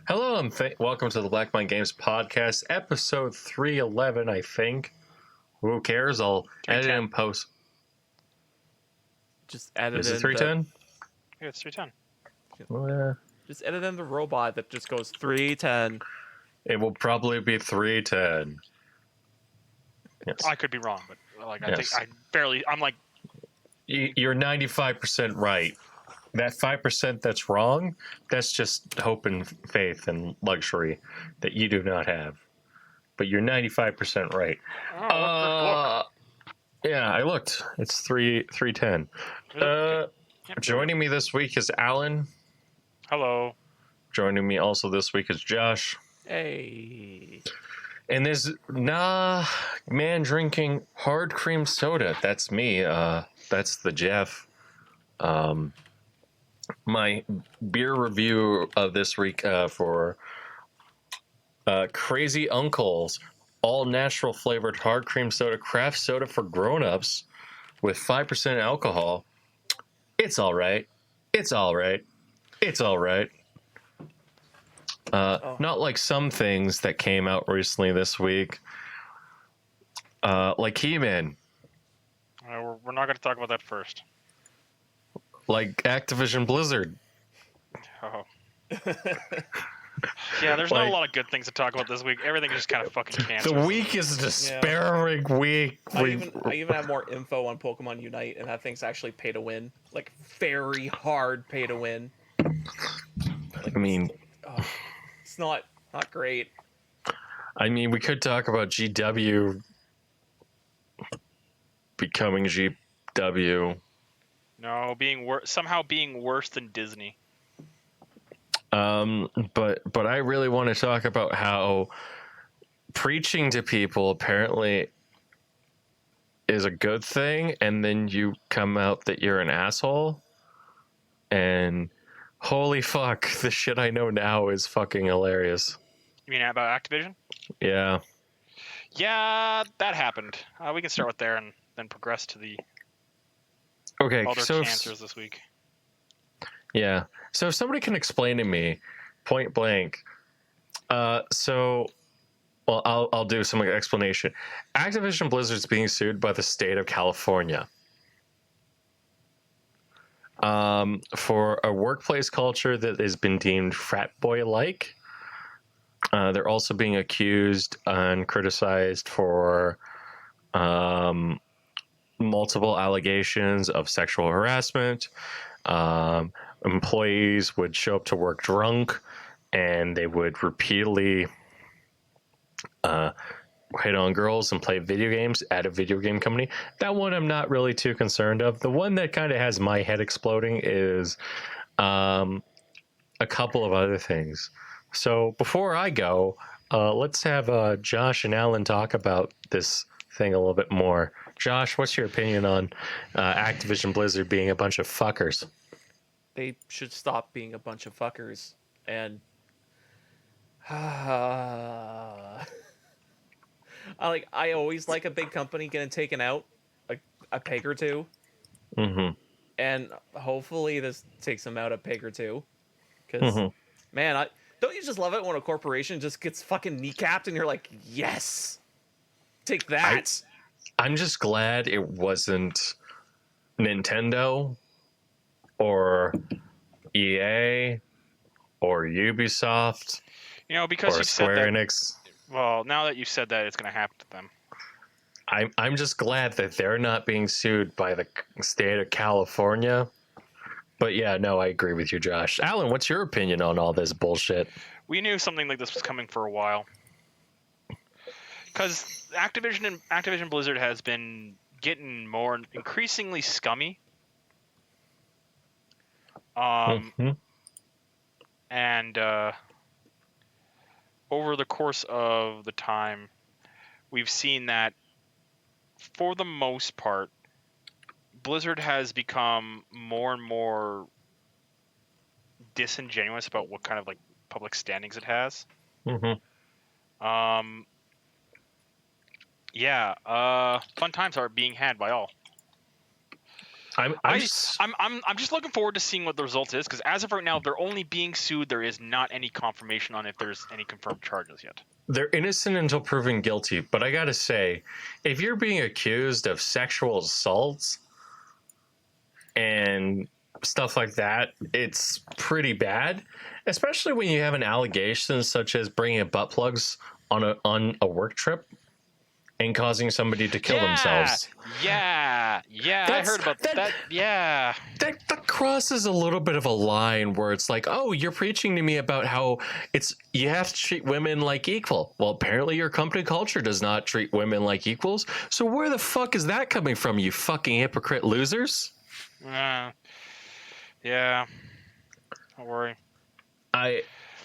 Hello and welcome to the Black Mind Games podcast, episode 311, I think. Who cares? I'll edit and post. Just edit Is it 310? Yeah, it's 310. Well, Just edit in the robot that just goes 310. it will probably be 310. Yes. I could be wrong, but like I Yes. think I'm like You're 95% right. That 5% that's wrong, that's just hope and faith and luxury that you do not have. But you're 95% right. Yeah, I looked. It's 310. Joining me this week is Allan. Hello. Joining me also this week is Josh. Hey. And there's man drinking hard cream soda. That's me. That's the Jeff. My beer review of this week for Crazy Uncle's all natural flavored hard cream soda, craft soda for grown-ups with 5% alcohol. It's all right. It's all right. It's all right. Not like some things that came out recently this week, like He-Man, We're not going to talk about that first. like Activision Blizzard. Oh. Yeah, there's not a lot of good things to talk about this week. Everything is just kind of fucking cancerous. The week is a despairing week. I even have more info on Pokemon Unite, and that thing's actually pay to win. Like, very hard pay to win. Like, I mean, it's not great. I mean, we could talk about GW becoming GW. No, somehow being worse than Disney. But I really want to talk about how preaching to people apparently is a good thing, and then you come out that you're an asshole, and holy fuck, the shit I know now is fucking hilarious. You mean about Activision? Yeah. Yeah, that happened. We can start with there and then progress to the Okay, other so cancers this week. Yeah. So if somebody can explain to me, point blank, I'll do some explanation. Activision Blizzard's being sued by the state of California for a workplace culture that has been deemed frat boy-like. They're also being accused and criticized for multiple allegations of sexual harassment. Employees would show up to work drunk, and they would repeatedly hit on girls and play video games at a video game company. That one I'm not really too concerned of. The one that kind of has my head exploding is a couple of other things. So before I go, let's have Josh and Allan talk about this thing a little bit more. Josh, what's your opinion on Activision Blizzard being a bunch of fuckers? They should stop being a bunch of fuckers. And I always like a big company getting taken out a peg or two. Mm-hmm. And hopefully this takes them out a peg or two. Because, man, don't you just love it when a corporation just gets fucking kneecapped and you're like, yes, take that. I'm just glad it wasn't Nintendo or EA or Ubisoft because or you've said Square that. Enix. Well, now that you've said that, it's going to happen to them. I'm just glad that they're not being sued by the state of California. But yeah, no, I agree with you, Josh. Allan, what's your opinion on all this bullshit? We knew something like this was coming for a while. Because Activision Blizzard has been getting more increasingly scummy. Mm-hmm. And over the course of the time, we've seen that for the most part, Blizzard has become more and more disingenuous about what kind of like public standings it has. Mm-hmm. Fun times are being had by all. I'm just looking forward to seeing what the result is, because as of right now, they're only being sued. There is not any confirmation on if there's any confirmed charges yet. They're innocent until proven guilty, but I gotta say, if you're being accused of sexual assaults and stuff like that, it's pretty bad, especially when you have an allegation such as bringing butt plugs on a work trip and causing somebody to kill themselves. I heard about that. Yeah. That crosses a little bit of a line where it's like, oh, you're preaching to me about how you have to treat women like equal. Well, apparently your company culture does not treat women like equals. So where the fuck is that coming from, you fucking hypocrite losers? Yeah. Don't worry.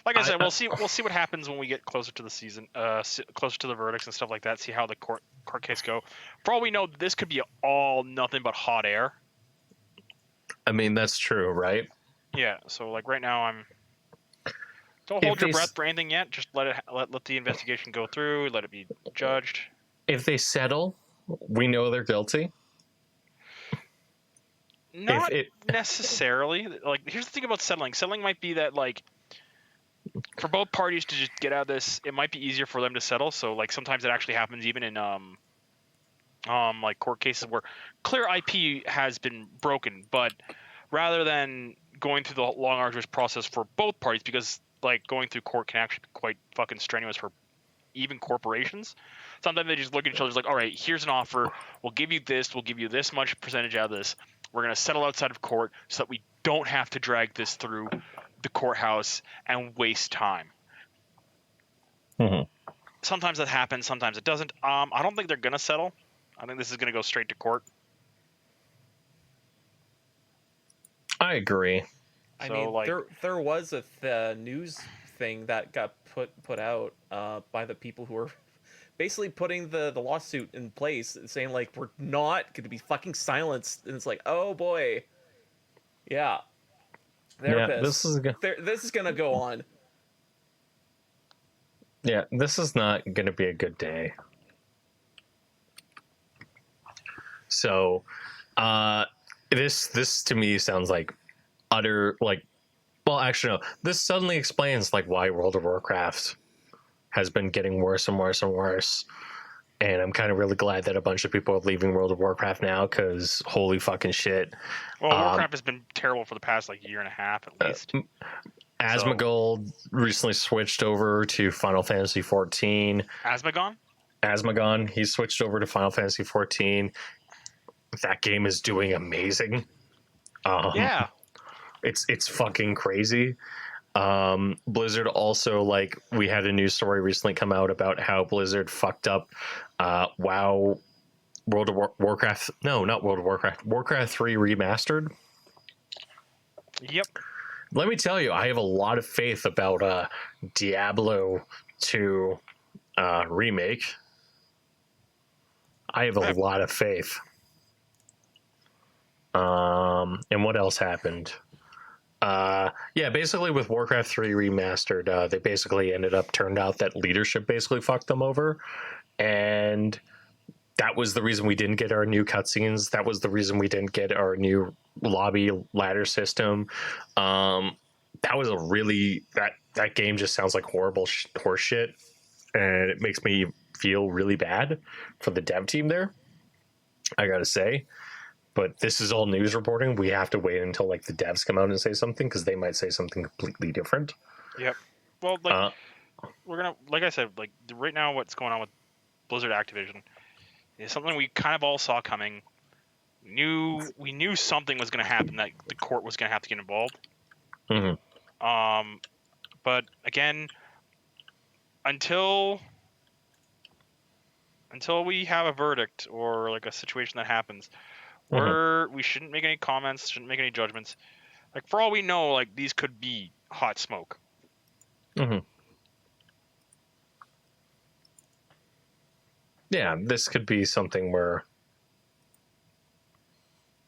Like I said, we'll see what happens when we get closer to the season, closer to the verdicts and stuff like that. See how the court case go. For all we know, this could be all nothing but hot air. I mean, that's true, right? Yeah. So like right now, don't hold your breath for anything yet. Just let the investigation go through. Let it be judged. If they settle, we know they're guilty. Not necessarily. Like, here's the thing about settling. Settling might be that like, for both parties to just get out of this, it might be easier for them to settle. So like sometimes it actually happens even in like court cases where clear IP has been broken, but rather than going through the long arduous process for both parties, because like going through court can actually be quite fucking strenuous for even corporations. Sometimes they just look at each other like, all right, here's an offer. We'll give you this much percentage out of this. We're going to settle outside of court so that we don't have to drag this through the courthouse and waste time. Mm-hmm. Sometimes that happens, sometimes it doesn't. I don't think they're going to settle. I think this is going to go straight to court. I agree. I mean, like, there was a news thing that got put out by the people who were basically putting the lawsuit in place, saying like, we're not going to be fucking silenced, and it's like, oh boy, yeah, they're pissed. This is gonna go on. Yeah, this is not going to be a good day. So, this to me sounds like utter, like, well, actually, no. This suddenly explains like why World of Warcraft has been getting worse and worse and worse. And I'm kind of really glad that a bunch of people are leaving World of Warcraft now, because holy fucking shit. Well, Warcraft has been terrible for the past like year and a half at least. Asmongold recently switched over to Final Fantasy 14. Asmongold, he switched over to Final Fantasy 14. That game is doing amazing. Yeah. It's fucking crazy. Blizzard also, like, we had a news story recently come out about how Blizzard fucked up WoW World of Warcraft. No, not World of Warcraft. Warcraft 3 Remastered. Yep. Let me tell you, I have a lot of faith about Diablo 2 remake. I have a lot of faith. And what else happened? Basically with Warcraft 3 Remastered, they basically turned out that leadership basically fucked them over. And that was the reason we didn't get our new cutscenes. That was the reason we didn't get our new lobby ladder system. That was that game just sounds like horrible horseshit. And it makes me feel really bad for the dev team there, I gotta say. but this is all news reporting. We have to wait until like the devs come out and say something, because they might say something completely different. Yep. Well, like we're gonna, like I said, like right now, what's going on with Blizzard Activision is something we kind of all saw coming. We knew something was going to happen, that the court was going to have to get involved. But again, until we have a verdict or like a situation that happens, we shouldn't make any comments, shouldn't make any judgments. Like for all we know, like these could be hot smoke. Yeah, this could be something where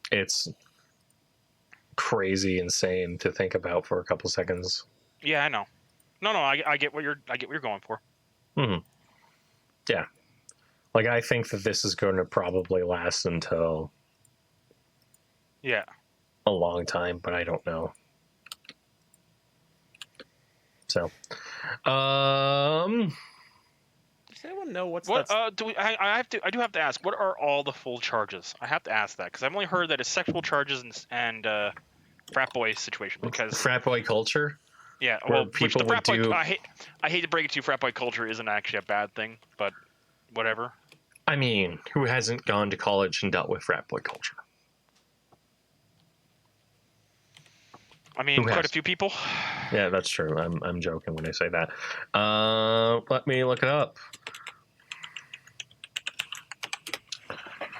it's crazy insane to think about for a couple seconds. Yeah, I know. No, I get what you're going for. Yeah, like I think that this is going to probably last until a long time, but I don't know. So, Does anyone know what's what? I do have to ask. What are all the full charges? I have to ask that because I've only heard that it's sexual charges and frat boy situation. Because frat boy culture. Yeah, well, which the frat boy. I hate to break it to you, frat boy culture isn't actually a bad thing, but whatever. I mean, who hasn't gone to college and dealt with frat boy culture? I mean, quite a few people. Yeah, that's true. I'm joking when I say that. Let me look it up.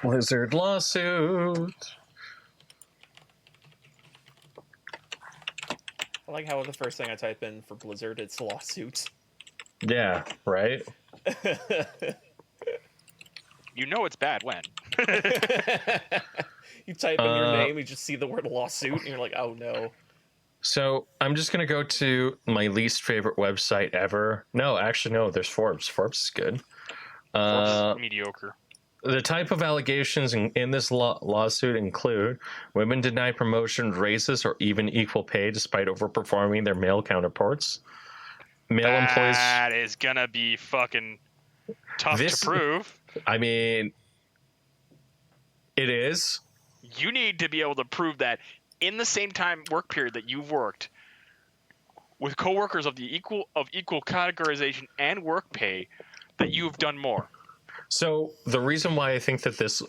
Blizzard lawsuit. I like how the first thing I type in for Blizzard, it's lawsuit. Yeah, right? You know it's bad when. You type in your name, you just see the word lawsuit, and you're like, oh no. So I'm just going to go to my least favorite website ever. No, actually, no, there's Forbes. Forbes is good. Forbes is mediocre. The type of allegations in this lawsuit include women denied promotions, raises, or even equal pay despite overperforming their male counterparts. That is going to be fucking tough to prove. I mean, it is. You need to be able to prove that in the same time work period that you've worked with coworkers of equal categorization and work pay that you've done more. So the reason why I think that this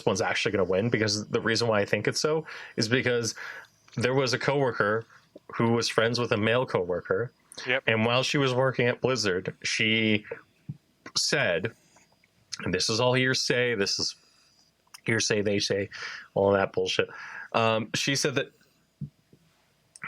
one's actually going to win, because the reason why I think it's so is because there was a coworker who was friends with a male coworker. Yep. And while she was working at Blizzard, she said, and this is all hearsay, this is hearsay, they say, all that bullshit. She said that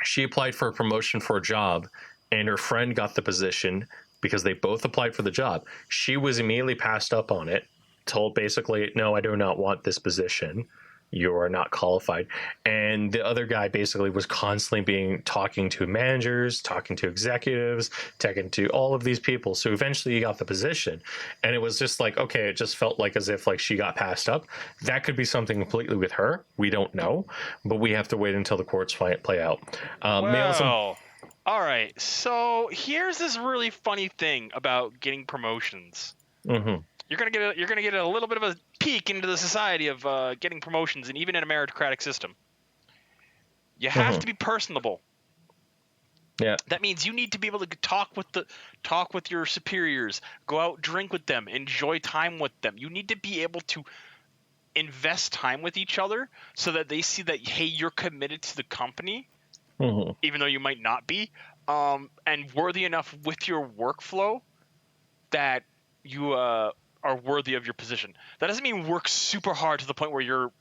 she applied for a promotion for a job and her friend got the position because they both applied for the job. She was immediately passed up on it, told basically, no, I do not want this position. You are not qualified. And the other guy basically was constantly talking to managers, talking to executives, talking to all of these people. So eventually he got the position. And it was just like, okay, it just felt like as if like she got passed up. That could be something completely with her. We don't know, but we have to wait until the courts play out. All right. So here's this really funny thing about getting promotions. Mm-hmm. You're gonna get a little bit of a peek into the society of getting promotions, and even in a meritocratic system, you have to be personable. Yeah. That means you need to be able to talk with your superiors, go out, drink with them, enjoy time with them. You need to be able to invest time with each other so that they see that, hey, you're committed to the company, even though you might not be, and worthy enough with your workflow that you are worthy of your position. That doesn't mean work super hard to the point where you're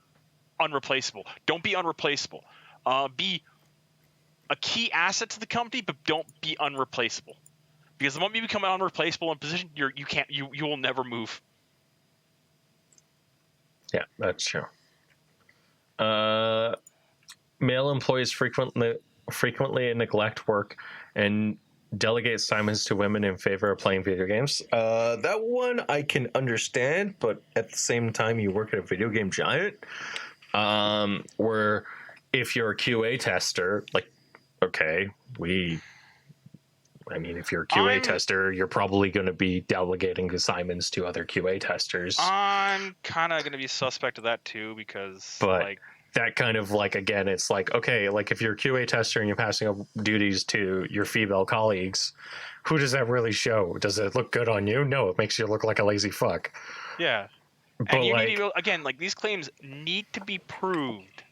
unreplaceable. Don't be unreplaceable. Be a key asset to the company, but don't be unreplaceable. Because the moment you become unreplaceable in position, you will never move. Yeah, that's true. Male employees frequently neglect work and delegate assignments to women in favor of playing video games. That one I can understand, but at the same time, you work at a video game giant, where if you're a QA tester, like, okay, we I mean, if you're a QA tester, you're probably going to be delegating assignments to other QA testers. I'm kind of going to be suspect of that too, because but like that kind of like, again, it's like, okay, like if you're a QA tester and you're passing up duties to your female colleagues, who does that really show? Does it look good on you? No, it makes you look like a lazy fuck. Yeah. But And you like, need to, again, like these claims need to be proved.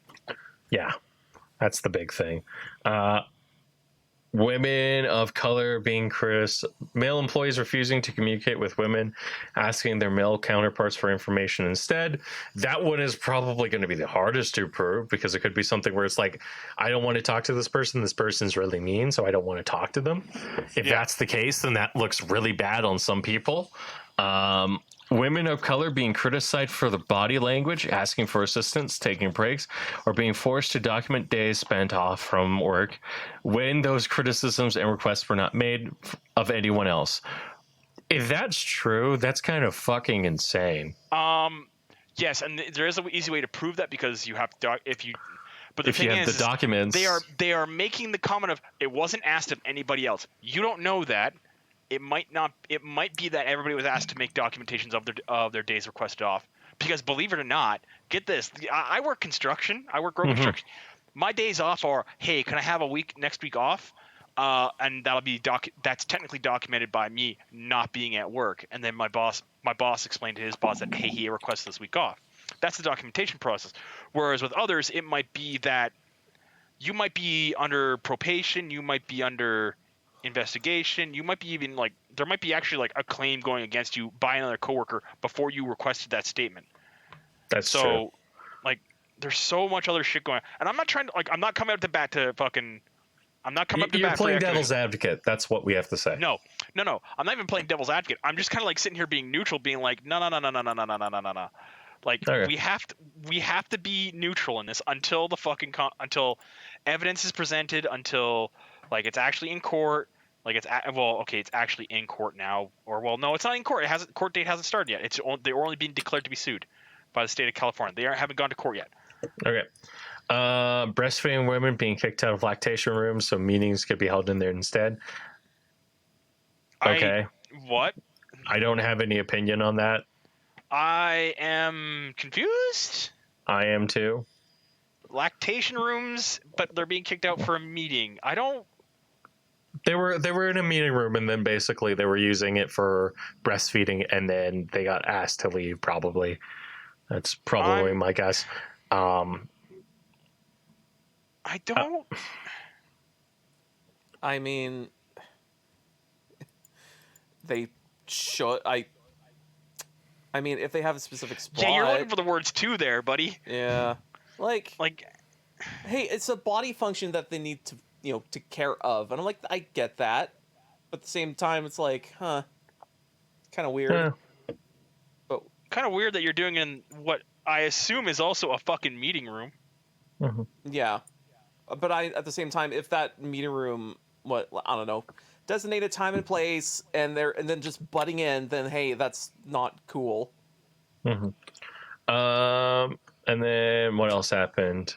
Yeah, that's the big thing. Women of color being male employees refusing to communicate with women, asking their male counterparts for information instead. That one is probably going to be the hardest to prove, because it could be something where it's like, I don't want to talk to this person's really mean, so I don't want to talk to them. If that's the case, then that looks really bad on some people. Women of color being criticized for the body language, asking for assistance, taking breaks, or being forced to document days spent off from work when those criticisms and requests were not made of anyone else. If that's true, that's kind of fucking insane. Yes, and there is an easy way to prove that, because you have to, but the if thing you have is, the documents, they are making the comment of, it wasn't asked of anybody else. You don't know that. It might not. It might be that everybody was asked to make documentations of their days requested off. Because believe it or not, get this. I work construction. I work road construction. My days off are, hey, can I have next week off? And that'll be that's technically documented by me not being at work. And then my boss explained to his boss that, hey, he requested this week off. That's the documentation process. Whereas with others, it might be that you might be under probation. You might be under investigation. You might be even like, there might be actually like a claim going against you by another coworker before you requested that statement. That's true. Like, there's so much other shit going on, and I'm not trying to, like, I'm not coming up to bat to fucking, I'm not coming up to bat. You're playing devil's advocate. That's what we have to say. No. I'm not even playing devil's advocate. I'm just kind of like sitting here being neutral, being like, no. Like, okay. we have to be neutral in this until the fucking until evidence is presented, until like it's actually in court. Like it's it's actually in court now, or no, it's not in court. Court date hasn't started yet. They're only being declared to be sued by the state of California. They haven't gone to court yet. Okay. Breastfeeding women being kicked out of lactation rooms so meetings could be held in there instead. Okay. What? I don't have any opinion on that. I am confused. I am too. Lactation rooms, but they're being kicked out for a meeting. I don't. They were in a meeting room, and then basically they were using it for breastfeeding, and then they got asked to leave. Probably, that's probably my guess. I don't. I mean, they should. I mean, if they have a specific spot. Yeah, you're looking for the words too, there, buddy. Yeah, like, hey, it's a body function that they need to, take care of, and I'm like, I get that, but at the same time, it's like, kind of weird. Yeah. But kind of weird that you're doing in what I assume is also a fucking meeting room. Mm-hmm. Yeah, but at the same time, if that meeting room, I don't know, designated time and place, and then just butting in, then hey, that's not cool. Mm-hmm. And then what else happened?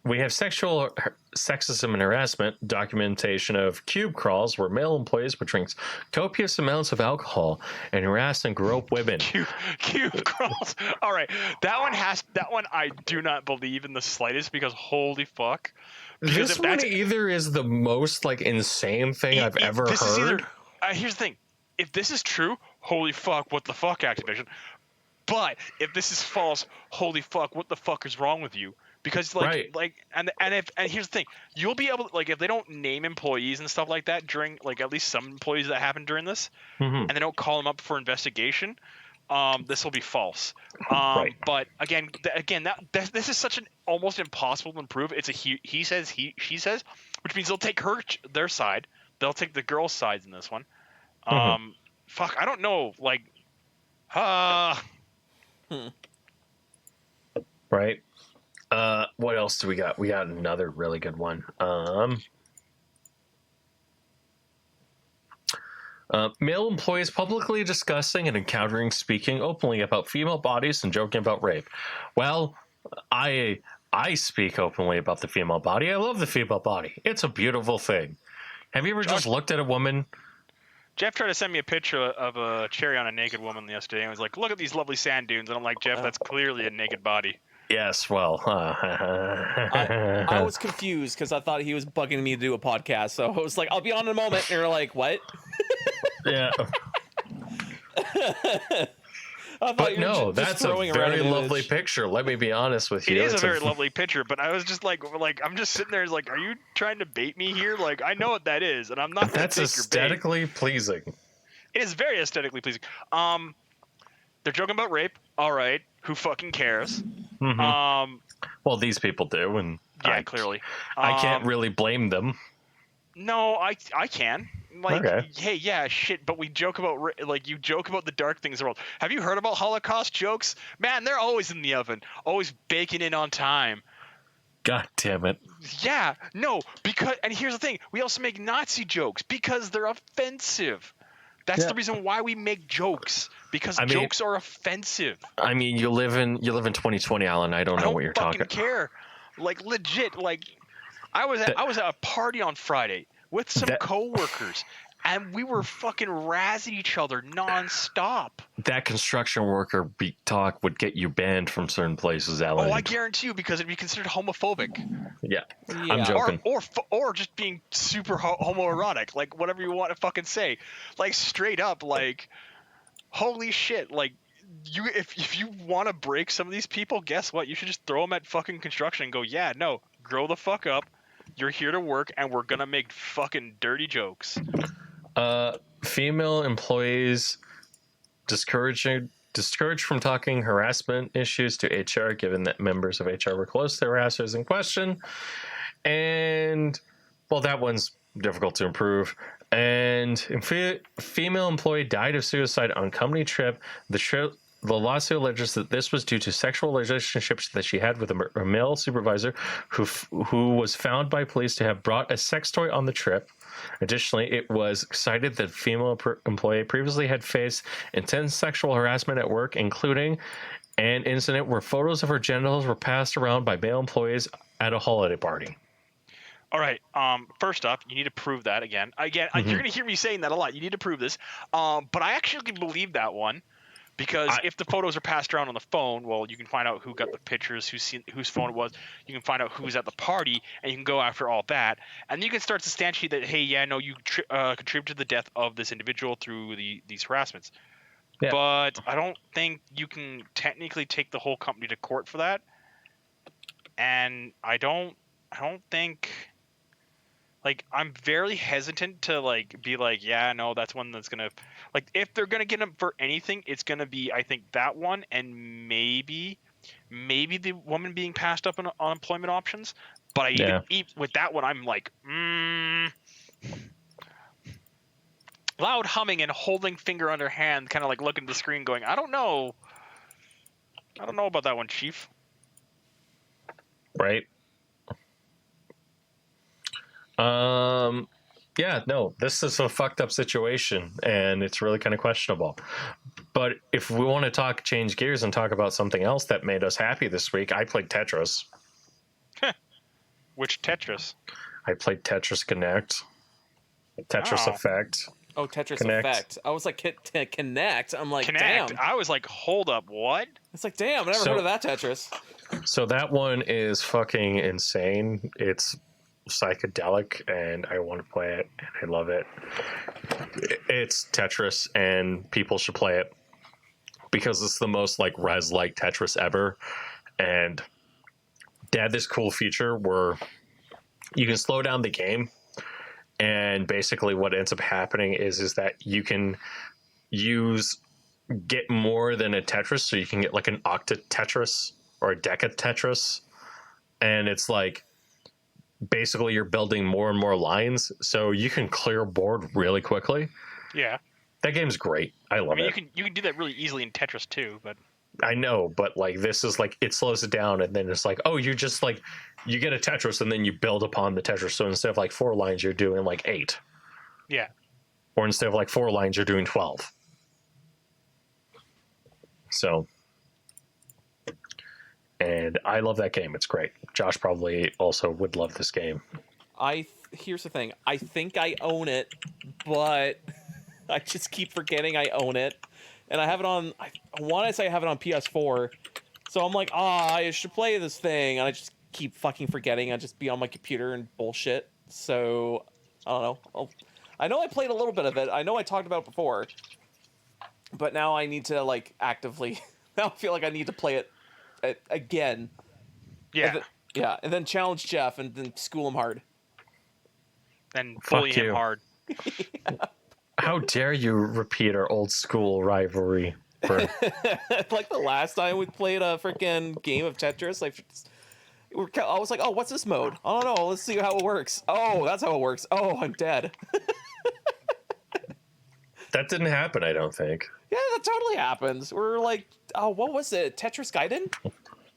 We have sexism and harassment, documentation of cube crawls where male employees would drink copious amounts of alcohol and harass and grope women. Cube crawls. All right, that one I do not believe in the slightest, because holy fuck. Because this one either is the most like insane thing I've ever heard. Here's the thing: if this is true, holy fuck, what the fuck, Activision? But if this is false, holy fuck, what the fuck is wrong with you? Because and here's the thing: you'll be able to, like, if they don't name employees and stuff like that during, like, at least some employees that happened during this, and they don't call them up for investigation, this will be false. But again, this is such an almost impossible to prove. It's a he says, she says, which means they'll take their side, they'll take the girls' sides in this one. Fuck, I don't know, like, Right. What else do we got? We got another really good one. Male employees publicly discussing and speaking openly about female bodies and joking about rape. Well, I speak openly about the female body. I love the female body. It's a beautiful thing. Have you ever just looked at a woman? Jeff tried to send me a picture of a cherry on a naked woman yesterday, and was like, "Look at these lovely sand dunes," and I'm like, "Jeff, that's clearly a naked body." Yes, well, I was confused because I thought he was bugging me to do a podcast, so I was like, "I'll be on in a moment," and you're like, "What?" yeah. But no, that's a very lovely picture. Let me be honest with you. It is a very lovely picture, but I was just like, I'm just sitting there, like, are you trying to bait me here? Like, I know what that is, and I'm not. That's aesthetically pleasing. It is very aesthetically pleasing. They're joking about rape. All right, who fucking cares? Mm-hmm. Well, these people do, and yeah, clearly, I can't really blame them. No, I can. Like, okay. Hey, yeah, shit, but we joke about, like, you joke about the dark things in the world. Have you heard about Holocaust jokes? Man, they're always in the oven, always baking in on time. God damn it. Yeah, no, and here's the thing, we also make Nazi jokes because they're offensive. That's the reason why we make jokes, because jokes are offensive. I mean, you live in 2020, Allan. I don't know what you're talking about. I don't fucking care. Like, legit, like, I was at a party on Friday with some coworkers, and we were fucking razzing each other nonstop. That construction worker talk would get you banned from certain places, Allan. Oh, I guarantee you, because it'd be considered homophobic. Yeah. I'm joking. Or just being super homoerotic, like whatever you want to fucking say, like straight up, like holy shit, like if you want to break some of these people, guess what? You should just throw them at fucking construction and go, yeah, no, grow the fuck up. You're here to work, and we're gonna make fucking dirty jokes. Female employees discouraged from talking harassment issues to HR, given that members of HR were close to the harassers in question. And, well, that one's difficult to improve. And female employee died of suicide on company trip. The lawsuit alleges that this was due to sexual relationships that she had with a male supervisor who was found by police to have brought a sex toy on the trip. Additionally, it was cited that female employee previously had faced intense sexual harassment at work, including an incident where photos of her genitals were passed around by male employees at a holiday party. All right. First off, you need to prove that again. You're going to hear me saying that a lot. You need to prove this. But I actually believe that one. Because if the photos are passed around on the phone, well, you can find out who got the pictures, whose phone it was. You can find out who's at the party, and you can go after all that. And you can start to substantiate that, hey, yeah, no, you contributed to the death of this individual through these harassments. Yeah. But I don't think you can technically take the whole company to court for that. And I don't think... Like, I'm very hesitant to, like, be like, yeah, no, that's one that's going to... Like, if they're going to get them for anything, it's going to be, I think, that one and maybe the woman being passed up on unemployment options. But even with that one, I'm like, loud humming and holding finger under hand, kind of like looking at the screen going, I don't know about that one, Chief. Right. Yeah, no, this is a fucked up situation, and it's really kind of questionable. But if we want to change gears and talk about something else that made us happy this week, I played Tetris. Which Tetris? I played Tetris Connect, Tetris Effect. Oh, Tetris Connect. Effect. I was like, Connect. I'm like, Connect. damn. I was like, hold up, what? It's like, damn, I never heard of that Tetris. So that one is fucking insane. It's psychedelic, and I want to play it, and I love it. It's Tetris, and people should play it because it's the most like res-like Tetris ever. And they had this cool feature where you can slow down the game, and basically what ends up happening is that you can get more than a Tetris, so you can get like an octa Tetris or a deca Tetris, and it's like basically you're building more and more lines, so you can clear a board really quickly. Yeah, that game's great. I love it. You can do that really easily in Tetris too, but I know, but like this is like it slows it down, and then it's like, oh, you just like you get a Tetris and then you build upon the Tetris. So instead of like 4 lines, you're doing like 8. Yeah. Or instead of like 4 lines, you're doing 12. So, and I love that game. It's great. Josh probably also would love this game. Here's the thing. I think I own it, but I just keep forgetting I own it, and I have it on. I want to say I have it on PS4, so I'm like, I should play this thing, and I just keep fucking forgetting. I just be on my computer and bullshit. So I don't know. I know I played a little bit of it. I know I talked about it before, but now I need to like actively. Now I feel like I need to play it again. Yeah. And then challenge Jeff and then school him hard. And bully him hard. How dare you repeat our old school rivalry? Bro. Like the last time we played a freaking game of Tetris, I was like, oh, what's this mode? I don't know. Let's see how it works. Oh, that's how it works. Oh, I'm dead. That didn't happen, I don't think. Yeah, that totally happens. We're like, oh, what was it? Tetris Gaiden?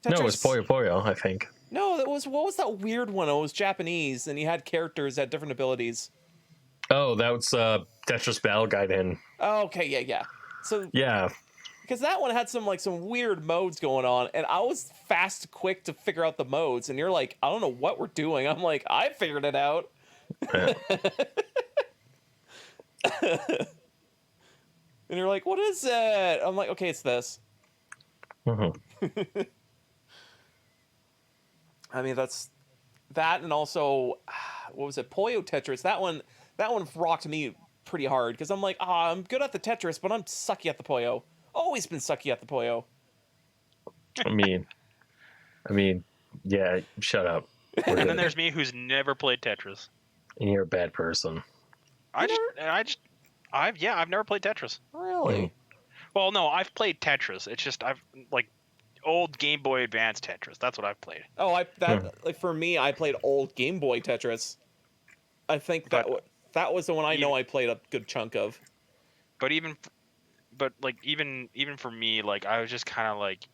No, it was Puyo Puyo, I think. No, what was that weird one? It was Japanese, and you had characters that had different abilities. Oh, that was Tetris Battle Gaiden. Oh, okay, yeah. So yeah, because that one had some weird modes going on, and I was quick to figure out the modes, and you're like, I don't know what we're doing. I'm like, I figured it out. Yeah. And you're like, what is it? I'm like, okay, it's this. Mm-hmm. I mean, that's that, and also, what was it? Puyo Tetris. That one rocked me pretty hard because I'm like, I'm good at the Tetris, but I'm sucky at the Puyo. Always been sucky at the Puyo. I mean, yeah. Shut up. And then there's me, who's never played Tetris. And you're a bad person. I've never played Tetris. Really? Well, no, I've played Tetris. It's just I've like old Game Boy Advance Tetris. That's what I've played. Oh, like for me, I played old Game Boy Tetris. I think that was the one I played a good chunk of. But even for me, like I was just kind of like,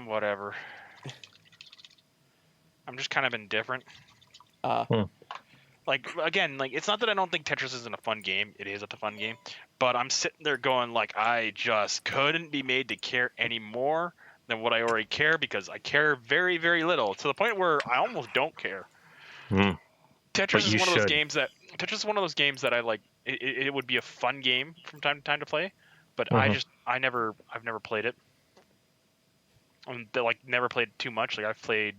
whatever. I'm just kind of indifferent. Like again, like it's not that I don't think Tetris isn't a fun game. It is a fun game, but I'm sitting there going like, I just couldn't be made to care any more than what I already care, because I care very, very little, to the point where I almost don't care. Tetris is one of those games that I like. It would be a fun game from time to time to play, but I've never played it. Like never played too much. Like I've played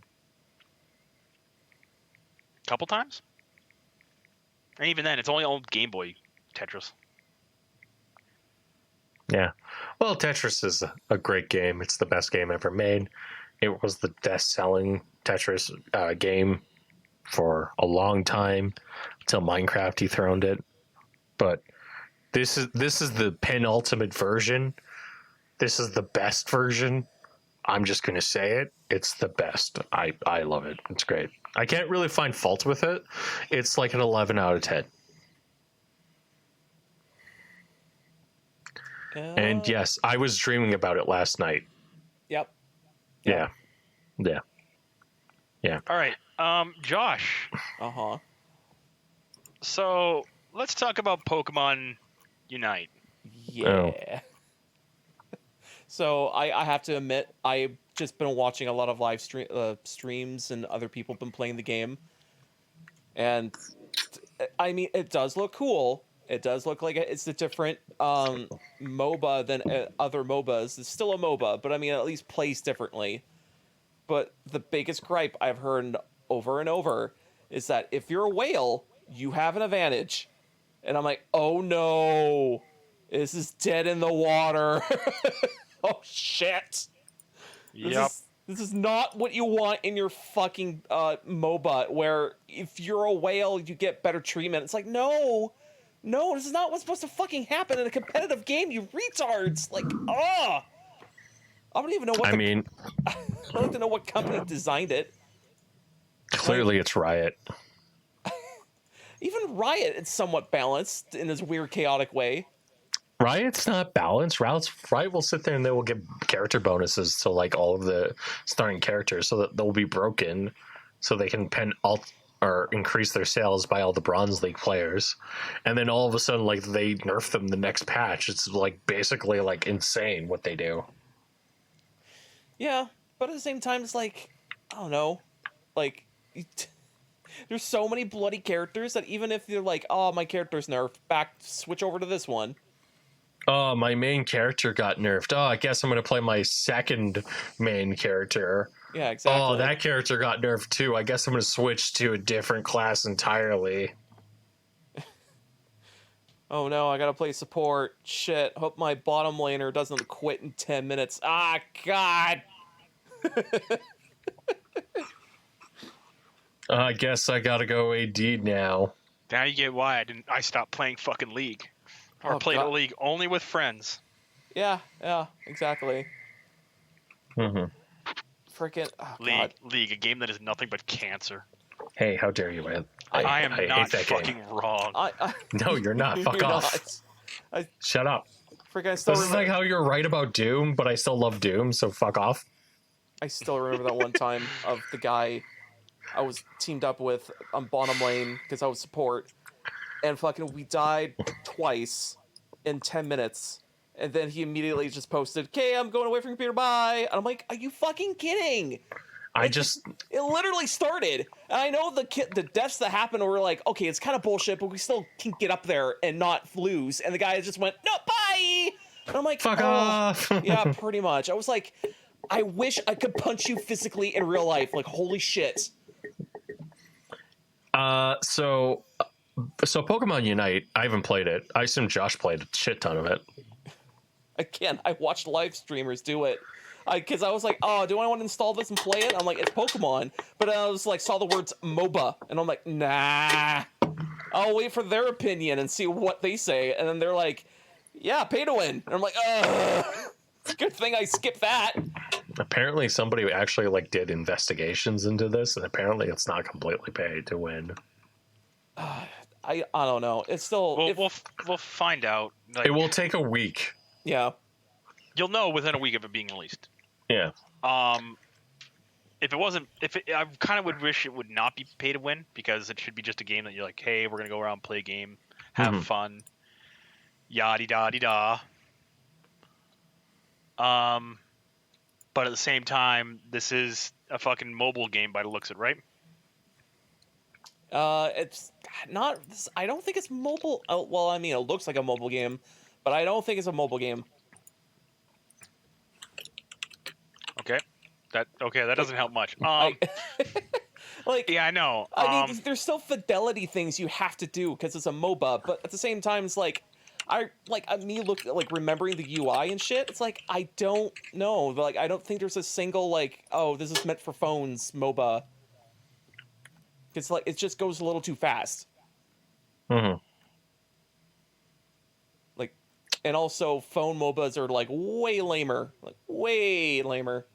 a couple times. And even then, it's only old Game Boy Tetris. Yeah. Well, Tetris is a great game. It's the best game ever made. It was the best-selling Tetris game for a long time, until Minecraft dethroned it. But this is the penultimate version. This is the best version. I'm just going to say it. It's the best. I love it. It's great. I can't really find fault with it. It's like an 11 out of 10. And yes, I was dreaming about it last night. Yep. Yeah. All right. Josh. Uh-huh. So let's talk about Pokemon Unite. Yeah. Oh. So I have to admit, I've just been watching a lot of live streams, and other people have been playing the game. And I mean, it does look cool. It does look like it's a different MOBA than other MOBAs. It's still a MOBA, but I mean, it at least plays differently. But the biggest gripe I've heard over and over is that if you're a whale, you have an advantage. And I'm like, oh no, this is dead in the water. Oh shit. Yep. This is not what you want in your fucking MOBA, where if you're a whale, you get better treatment. It's like, no, this is not what's supposed to fucking happen in a competitive game, you retards. Like, I don't even know what. I don't even know what company designed it. Clearly, it's Riot. Even Riot is somewhat balanced in this weird, chaotic way. Riot's not balanced. Riot will sit there and they will give character bonuses to like all of the starting characters, so that they'll be broken, so they can or increase their sales by all the Bronze League players, and then all of a sudden, like, they nerf them the next patch. It's like basically like insane what they do. Yeah, But at the same time, it's like, I don't know, like, there's so many bloody characters that even if you're like, oh, my character's nerfed, switch over to this one. Oh, my main character got nerfed. Oh, I guess I'm going to play my second main character. Yeah, exactly. Oh, that character got nerfed too. I guess I'm going to switch to a different class entirely. Oh no, I gotta play support. Shit, hope my bottom laner doesn't quit in 10 minutes. Ah, God! I guess I gotta go AD now. Now you get why I stopped playing fucking League. Or played a League only with friends. Yeah, exactly. Mm-hmm. Freaking League, a game that is nothing but cancer. Hey, how dare you, man? I am hate not that fucking game. wrong. No, you're not. Fuck you're off. not. Shut up. Freaking, I still This is like how you're right about Doom, but I still love Doom, so fuck off. I still remember that one time of the guy I was teamed up with on bottom lane because I was support, and fucking we died twice in 10 minutes, and then he immediately just posted, "Okay, I'm going away from computer, bye." And I'm like, are you fucking kidding? It literally started, and I know the deaths that happened were like, okay, it's kind of bullshit, but we still can get up there and not lose. And the guy just went, no, bye. And I'm like, fuck off. Yeah, pretty much. I was like, I wish I could punch you physically in real life. Like, holy shit. So Pokemon Unite, I haven't played it. I assume Josh played a shit ton of it. Again, I watched live streamers do it. Because I was like, oh, do I want to install this and play it? I'm like, it's Pokemon. But I was like, saw the words MOBA. And I'm like, nah. I'll wait for their opinion and see what they say. And then they're like, yeah, pay to win. And I'm like, ugh. Good thing I skipped that. Apparently somebody actually like did investigations into this, and apparently it's not completely pay to win. I don't know. It's still... We'll find out. Like, it will take a week. Yeah. You'll know within a week of it being released. Yeah. If it wasn't, I kind of would wish it would not be pay to win, because it should be just a game that you're like, hey, we're gonna go around, play a game, have fun, yada da da. But at the same time, this is a fucking mobile game by the looks of it, right? It's not. I don't think it's mobile. Well, I mean, it looks like a mobile game, but I don't think it's a mobile game. Okay, that doesn't help much. Like, yeah, I know. I mean, there's still fidelity things you have to do because it's a MOBA, but at the same time, it's like, remembering the UI and shit. It's like, I don't know. Like, I don't think there's a single like, oh, this is meant for phones MOBA. It's like, it just goes a little too fast. Mm-hmm. Like, and also phone MOBAs are like way lamer. Like, way lamer.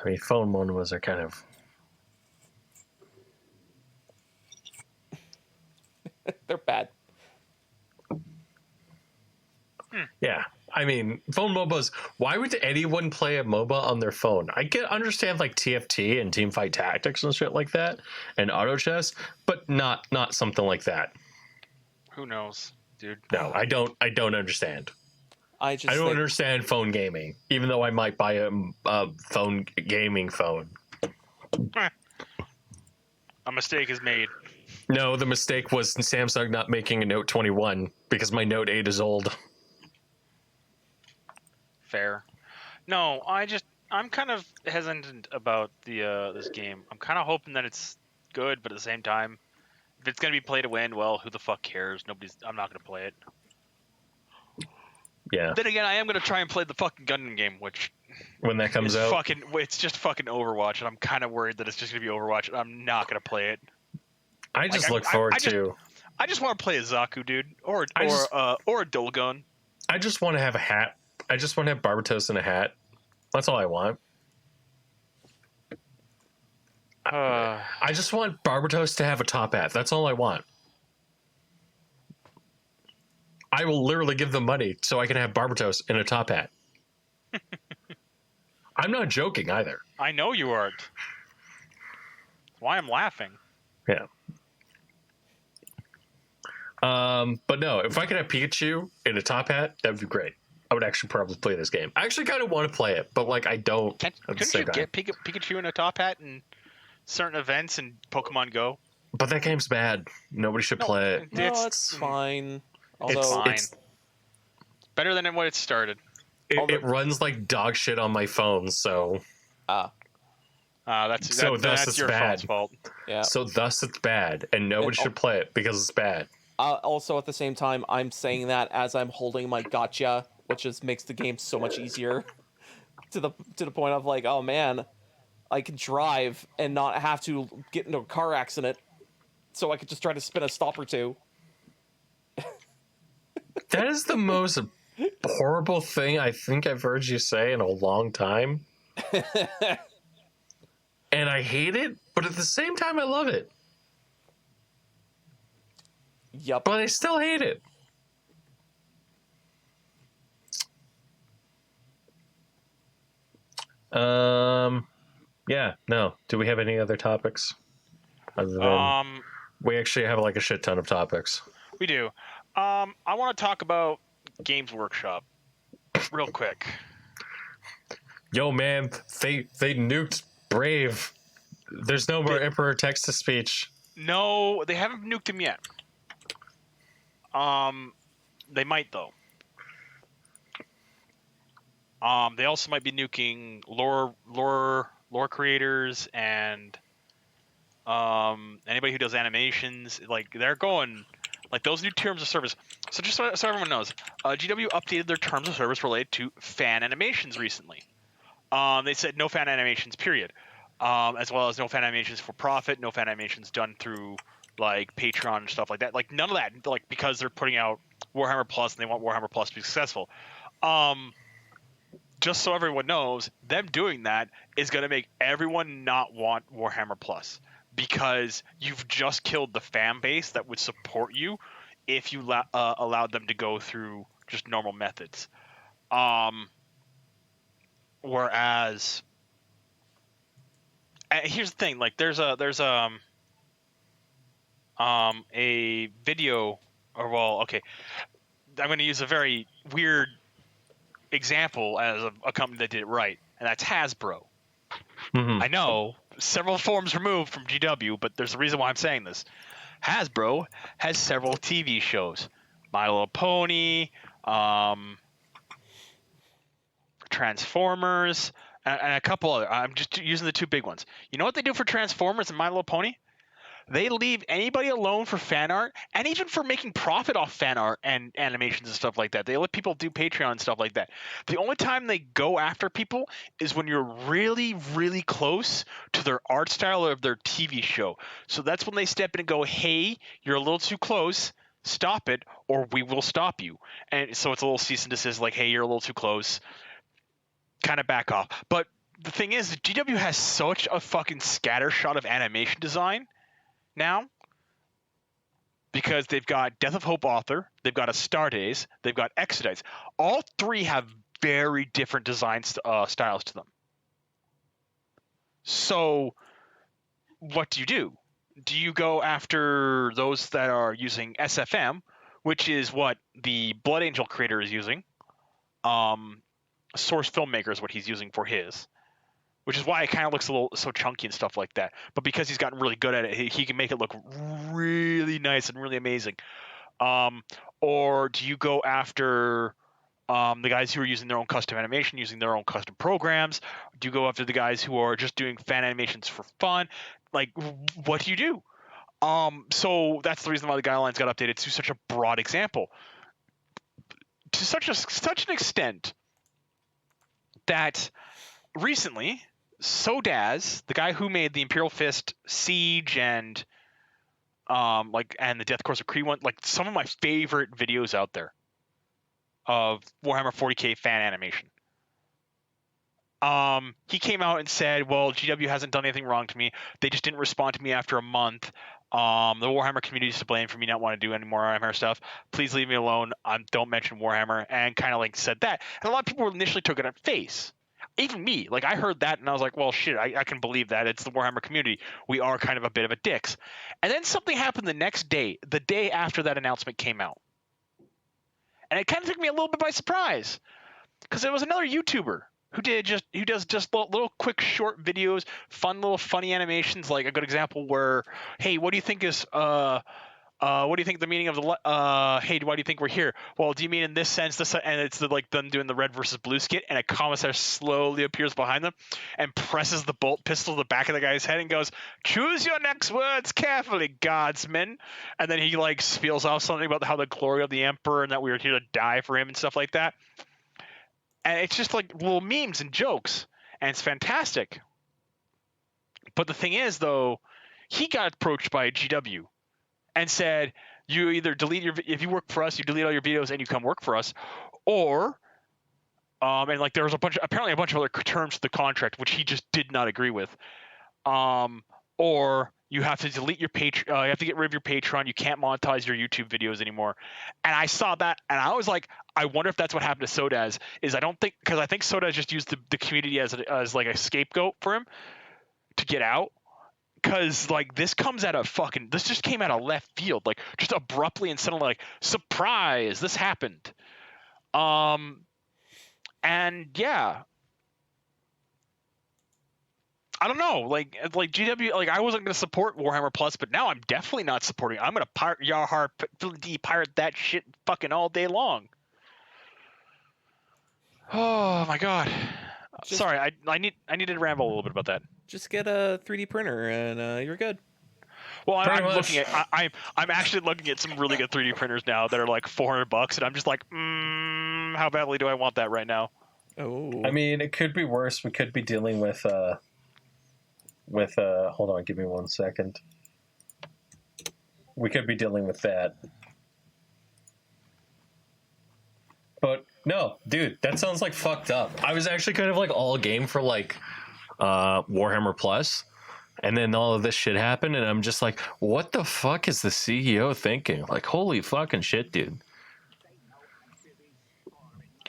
I mean, phone MOBAs are kind of... They're bad. Yeah. I mean, phone MOBAs, why would anyone play a MOBA on their phone? I understand like TFT and Teamfight Tactics and shit like that, and auto chess, but not something like that. Who knows, dude? No, I don't understand. I don't understand phone gaming, even though I might buy a phone gaming phone. A mistake is made. No, the mistake was Samsung not making a Note 21 because my Note 8 is old. Fair. No, I'm kind of hesitant about this game. I'm kind of hoping that it's good, but at the same time, if it's gonna be play to win, well, who the fuck cares? I'm not gonna play it. Yeah. Then again, I am gonna try and play the fucking Gundam game, which when that comes out, it's just fucking Overwatch, and I'm kind of worried that it's just gonna be Overwatch, and I'm not gonna play it. I just look forward to. I just want to play a Zaku, dude, or a Dolgon. I just want to have a hat. I just want to have Barbatos in a hat. That's all I want. I just want Barbatos to have a top hat. That's all I want. I will literally give them money so I can have Barbatos in a top hat. I'm not joking either. I know you aren't. That's why I'm laughing. Yeah. But no, if I could have Pikachu in a top hat, that'd be great. I would actually probably play this game. I actually kind of want to play it, but like I don't. Couldn't you get Pikachu in a top hat in certain events in Pokemon Go? But that game's bad. Nobody should play it. No, it's fine. Although It's fine. It's Better than when it started. it runs like dog shit on my phone, so That's it's your bad. fault. yeah. So thus it's bad, and nobody should play it because it's bad. Also, at the same time, I'm saying that as I'm holding my gotcha, which just makes the game so much easier. to the point of like, oh man, I can drive and not have to get into a car accident, so I could just try to spin a stop or two. That is the most horrible thing I think I've heard you say in a long time. And I hate it, but at the same time I love it. Yep. But I still hate it. Yeah, no. Do we have any other topics? Other than we actually have like a shit ton of topics. We do. I want to talk about Games Workshop real quick. Yo, man, they nuked Brave. There's no more Emperor text-to-speech. No, they haven't nuked him yet. They might though. They also might be nuking lore creators and anybody who does animations. Like they're going like those new terms of service. So just so everyone knows, GW updated their terms of service related to fan animations recently. They said no fan animations, period. As well as no fan animations for profit, no fan animations done through like Patreon and stuff like that. Like none of that, like because they're putting out Warhammer Plus and they want Warhammer Plus to be successful. Just so everyone knows, them doing that is going to make everyone not want Warhammer Plus because you've just killed the fan base that would support you if you allowed them to go through just normal methods. Whereas, here's the thing: like there's a video, or well, okay, I'm going to use a very weird example as a company that did it right, and that's Hasbro. Mm-hmm. I know several forms removed from GW, but there's a reason why I'm saying this. Hasbro has several TV shows: My Little Pony, Transformers, and a couple other. I'm just using the two big ones. You know what they do for Transformers and My Little Pony? They leave anybody alone for fan art and even for making profit off fan art and animations and stuff like that. They let people do Patreon and stuff like that. The only time they go after people is when you're really, really close to their art style or their TV show. So that's when they step in and go, hey, you're a little too close. Stop it or we will stop you. And so it's a little cease and desist like, hey, you're a little too close. Kind of back off. But the thing is, GW has such a fucking scattershot of animation design now, because they've got Death of Hope Author, they've got Astartes, they've got Exodites. All three have very different design styles to them. So what do? Do you go after those that are using SFM, which is what the Blood Angel creator is using? Source Filmmaker is what he's using for his. Which is why it kind of looks a little so chunky and stuff like that. But because he's gotten really good at it, he can make it look really nice and really amazing. Or do you go after the guys who are using their own custom animation, using their own custom programs? Do you go after the guys who are just doing fan animations for fun? Like, what do you do? So that's the reason why the guidelines got updated to such a broad example. To such an extent that recently, Sodaz, the guy who made the Imperial Fist Siege and the Death Course of Kree one, like some of my favorite videos out there of Warhammer 40k fan animation. He came out and said, well, GW hasn't done anything wrong to me. They just didn't respond to me after a month. The Warhammer community is to blame for me not wanting to do any more Warhammer stuff. Please leave me alone. Don't mention Warhammer. And kind of like said that. And a lot of people initially took it at face. Even me, like I heard that and I was like, well, shit, I can believe that. It's the Warhammer community. We are kind of a bit of a dicks. And then something happened the next day, the day after that announcement came out. And it kind of took me a little bit by surprise. because it was another YouTuber who does just little quick short videos, fun little funny animations. Like a good example where, hey, what do you think is what do you think the meaning of the hey, why do you think we're here? Well, do you mean in this sense, this, and it's like them doing the red versus blue skit, and a commissar slowly appears behind them and presses the bolt pistol to the back of the guy's head and goes, choose your next words carefully, guardsmen. And then he like spiels off something about how the glory of the emperor and that we were here to die for him and stuff like that. And it's just like little memes and jokes, and it's fantastic. But the thing is, though, he got approached by GW and said, you either delete if you work for us, you delete all your videos and you come work for us, or and like there was apparently a bunch of other terms to the contract which he just did not agree with, or you have to delete your you have to get rid of your Patreon, you can't monetize your YouTube videos anymore. And I saw that and I was like, I wonder if that's what happened to Sodaz. I think Sodaz just used the community as like a scapegoat for him to get out. Because like this just came out of left field, like just abruptly and suddenly, like, surprise, this happened. And yeah, I don't know, like GW, like I wasn't gonna support Warhammer Plus, but now I'm definitely not supporting. I'm gonna pirate that shit fucking all day long. Oh my god. Sorry, I needed to ramble a little bit about that. Just get a 3D printer and you're good. Well, I'm actually looking at some really good 3D printers now that are like $400, and I'm just like, how badly do I want that right now? Oh, I mean, it could be worse. We could be dealing with hold on, give me 1 second. We could be dealing with that. But no, dude, that sounds like fucked up. I was actually kind of like all game for like Warhammer Plus, and then all of this shit happened, and I'm just like, what the fuck is the CEO thinking? Like, holy fucking shit, dude.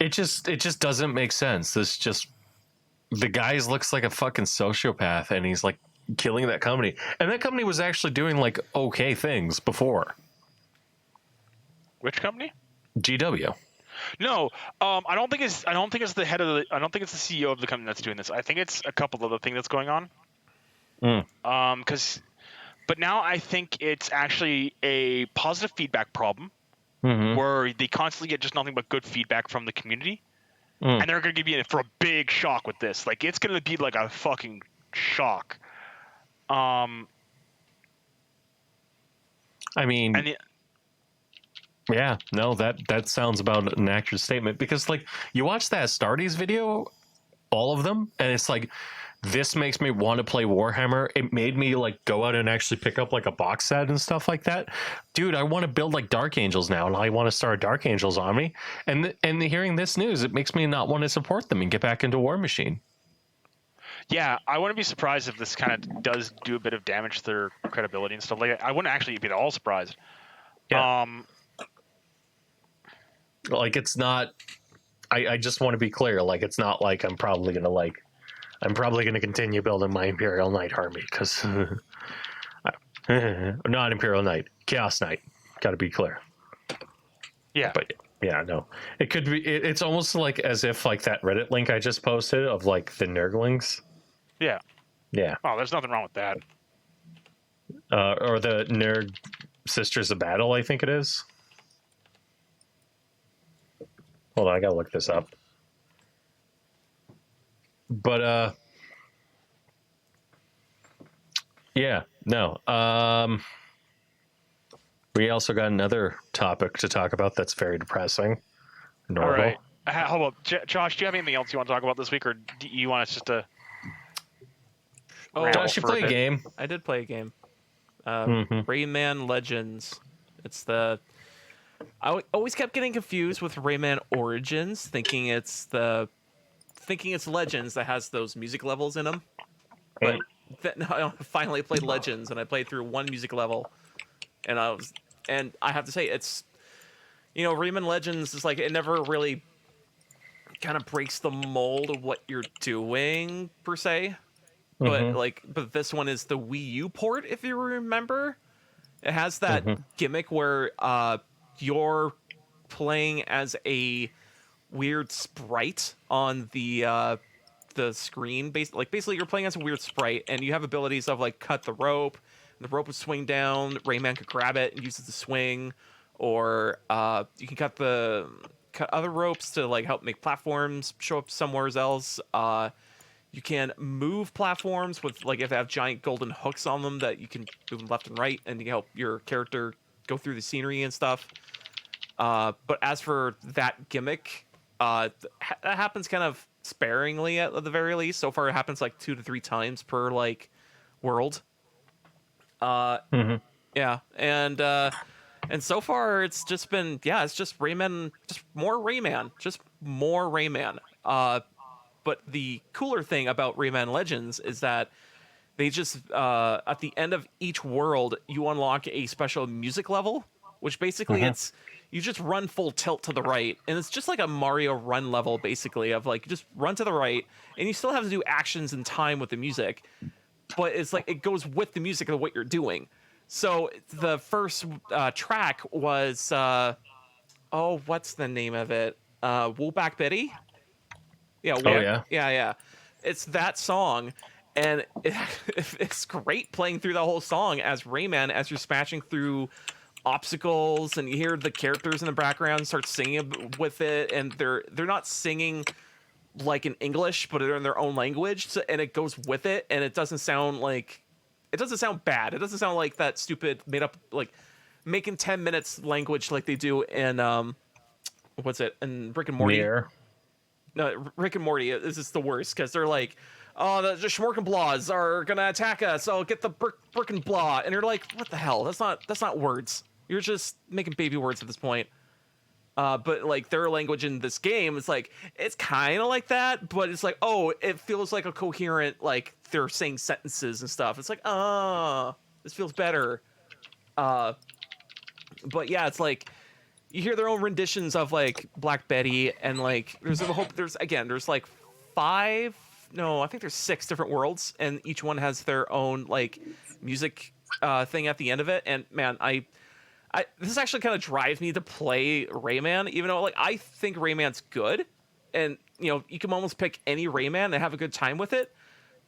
It just doesn't make sense. The guy looks like a fucking sociopath, and he's like killing that company. And that company was actually doing like okay things before. Which company? GW. No, I don't think it's the head of I don't think it's the CEO of the company that's doing this. I think it's a couple other things that's going on. But now I think it's actually a positive feedback problem, where they constantly get just nothing but good feedback from the community, and they're going to be in for a big shock with this. Like, it's going to be like a fucking shock. I mean, yeah, no, that sounds about an accurate statement, because like you watch that Stardies video, all of them, and it's like, this makes me want to play Warhammer. It made me like go out and actually pick up like a box set and stuff like that. Dude, I want to build like Dark Angels now, and I want to start a Dark Angels army. And hearing this news, it makes me not want to support them and get back into War Machine. Yeah, I wouldn't be surprised if this kind of does do a bit of damage to their credibility and stuff like that. I wouldn't actually be at all surprised. Yeah. Like, it's not. I just want to be clear. Like, it's not like I'm probably gonna continue building my Imperial Knight army, because not Imperial Knight, Chaos Knight. Got to be clear. Yeah, but yeah, no, it could be. It's almost like as if like that Reddit link I just posted of like the Nurglings. Yeah. Yeah. Oh, there's nothing wrong with that. Or the Nurg Sisters of Battle, I think it is. Hold on, I gotta look this up. But yeah, no. We also got another topic to talk about that's very depressing. Norval. All right. How about Josh? Do you have anything else you want to talk about this week, or do you want us just to? Josh, you play a game. I did play a game. Rayman Legends. It's I always kept getting confused with Rayman Origins, thinking it's Legends that has those music levels in them. But then I finally played Legends, and I played through one music level, and I have to say, it's, Rayman Legends is like, it never really kind of breaks the mold of what you're doing per se. But this one is the Wii U port, if you remember. It has that gimmick where you're playing as a weird sprite on the screen. Basically, you're playing as a weird sprite, and you have abilities of like cut the rope. The rope would swing down. Rayman could grab it and use it to swing, or you can cut other ropes to like help make platforms show up somewhere else. You can move platforms with like if they have giant golden hooks on them that you can move them left and right, and you can help your character go through the scenery and stuff. But as for that gimmick, that happens kind of sparingly at the very least. So far, it happens like 2 to 3 times per like world. Yeah, and so far it's just been it's just Rayman, just more Rayman. But the cooler thing about Rayman Legends is that they just at the end of each world you unlock a special music level, which basically it's you just run full tilt to the right, and it's just like a Mario Run level basically of like you just run to the right, and you still have to do actions in time with the music, but it's like it goes with the music of what you're doing. So the first track was what's the name of it? Woolback Betty. Yeah, yeah. It's that song, and it's great playing through the whole song as Rayman as you're smashing through obstacles, and you hear the characters in the background start singing with it, and they're not singing like in English, but they're in their own language, and it goes with it, and it doesn't sound bad. It doesn't sound like that stupid made up like making 10 minutes language like they do in what's it in Rick and Morty. Mirror. No, Rick and Morty is just the worst because they're like, oh, the Schmorkenblaws are gonna attack us. So get the Brick and Blah, and you're like, what the hell? That's not words. You're just making baby words at this point. But like their language in this game is like it's kind of like that, but it's like it feels like a coherent, like they're saying sentences and stuff. It's like this feels better. But yeah, it's like you hear their own renditions of like Black Betty, and like there's like 5, no, I think there's 6 different worlds, and each one has their own like music thing at the end of it. And man, this actually kind of drives me to play Rayman, even though like I think Rayman's good, and you can almost pick any Rayman and have a good time with it.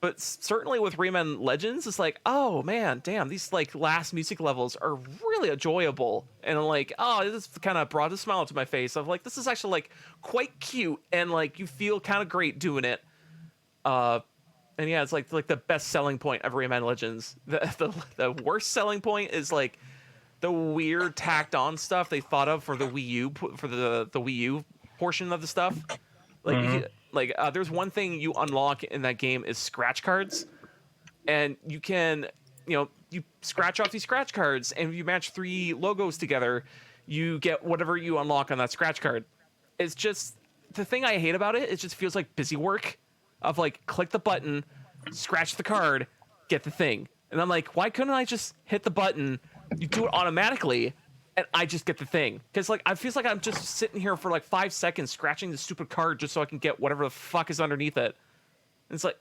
But certainly with Rayman Legends, it's like, oh man, damn, these like last music levels are really enjoyable, and I'm like, this kind of brought a smile to my face of like, this is actually like quite cute, and like you feel kind of great doing it. And yeah, it's like the best selling point of Rayman Legends. The worst selling point is like the weird tacked on stuff they thought of for the Wii U the Wii U portion of the stuff. Like there's one thing you unlock in that game is scratch cards, and you can you scratch off these scratch cards, and if you match 3 logos together, you get whatever you unlock on that scratch card. It's just the thing I hate about it. It just feels like busy work of like click the button, scratch the card, get the thing, and I'm like, why couldn't I just hit the button? You do it automatically, and I just get the thing. Because like I feels like I'm just sitting here for like 5 seconds scratching the stupid card just so I can get whatever the fuck is underneath it. And it's like,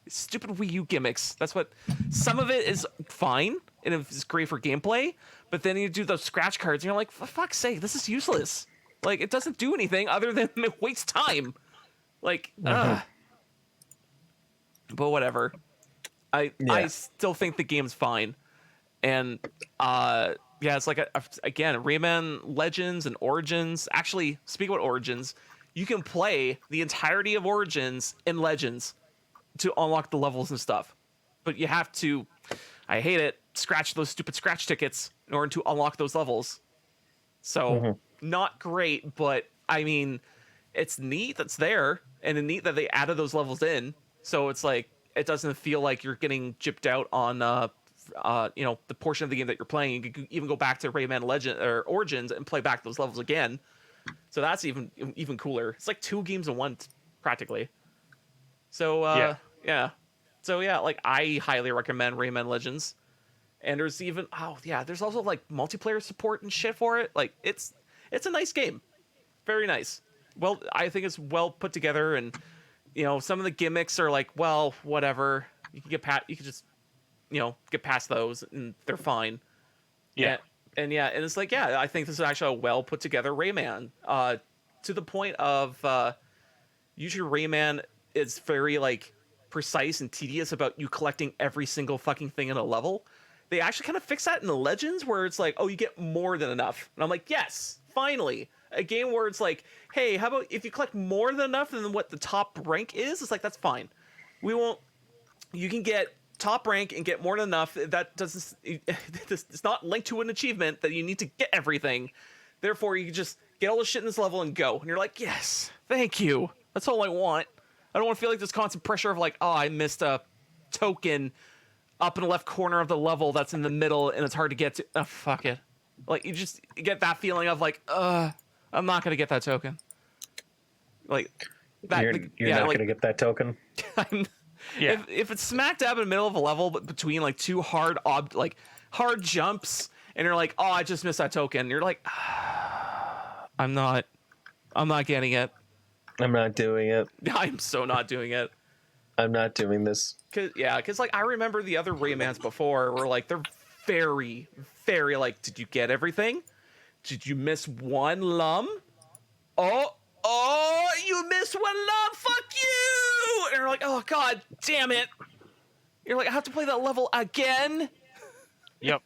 stupid Wii U gimmicks. That's what. Some of it is fine and it's great for gameplay, but then you do those scratch cards and you're like, for fuck's sake, this is useless. Like it doesn't do anything other than it wastes time. Like, but whatever. I still think the game's fine. And it's like again, Rayman Legends and Origins. Actually, speaking about Origins, you can play the entirety of Origins in Legends to unlock the levels and stuff. But you have to, I hate it, scratch those stupid scratch tickets in order to unlock those levels. So not great, but I mean, it's neat that's there, and it's neat that they added those levels in. So it's like it doesn't feel like you're getting gypped out on the portion of the game that you're playing. You can even go back to Rayman Legend or Origins and play back those levels again. So that's even cooler. It's like 2 games in one practically. So So yeah, like I highly recommend Rayman Legends. And there's even there's also like multiplayer support and shit for it. Like it's a nice game. Very nice. Well, I think it's well put together, and some of the gimmicks are like, well, whatever. You can get past those and they're fine. Yeah. And it's like, I think this is actually a well put together Rayman. to the point of usually Rayman is very like precise and tedious about you collecting every single fucking thing in a level. They actually kind of fix that in the Legends, where it's like, oh, you get more than enough, and I'm like, yes, finally, a game where it's like, hey, how about if you collect more than enough than what the top rank is? It's like, that's fine. We won't. You can get top rank and get more than enough. That doesn't. It's not linked to an achievement that you need to get everything. Therefore, you can just get all the shit in this level and go. And you're like, yes, thank you. That's all I want. I don't want to feel like this constant pressure of like, oh, I missed a token up in the left corner of the level that's in the middle and it's hard to get to. Oh, fuck it. Like, you just get that feeling of like, I'm not going to get that token. Like, that, you're not going to get that token? Yeah. If it's smack dab in the middle of a level but between like two hard jumps and you're like, oh, I just missed that token. You're like, I'm not getting it. I'm not doing it. I'm so not doing it. I'm not doing this. Cause like I remember the other Raymans before were like, they're very, very like, did you get everything? Did you miss one lum? Oh, you missed one lum. Fuck you. And you're like, oh god damn it. You're like, I have to play that level again. Yep.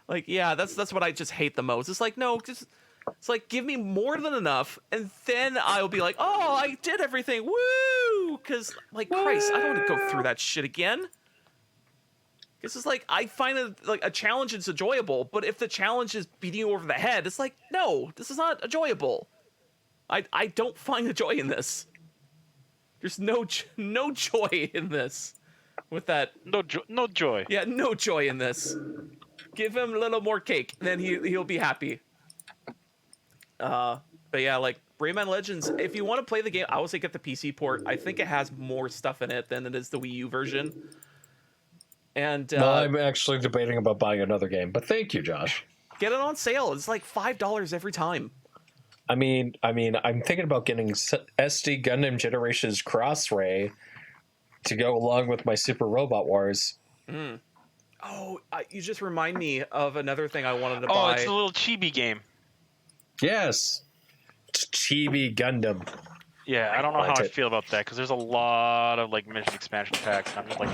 Like, yeah, that's what I just hate the most. It's like, no, it's like, give me more than enough, and then I'll be like, oh, I did everything, woo! Because, like, Christ, I don't want to go through that shit again. Because it's like, I find it, like, a challenge is enjoyable, but if the challenge is beating you over the head, it's like, no, this is not enjoyable. I don't find the joy in this. There's no joy in this. With that. No joy. Yeah, no joy in this. Give him a little more cake, then he'll be happy. But yeah, like Rayman Legends, if you want to play the game, I would say get the PC port. I think it has more stuff in it than it is the Wii U version. And well, I'm actually debating about buying another game, but thank you, Josh. Get it on sale. It's like $5 every time. I mean, I'm thinking about getting SD Gundam Generations Cross-Ray to go along with my Super Robot Wars. Mm. Oh, you just remind me of another thing I wanted to buy. Oh, it's a little chibi game. Yes. Chibi Gundam. Yeah, I don't know how I feel about that, because there's a lot of like mission expansion packs, and I'm just like...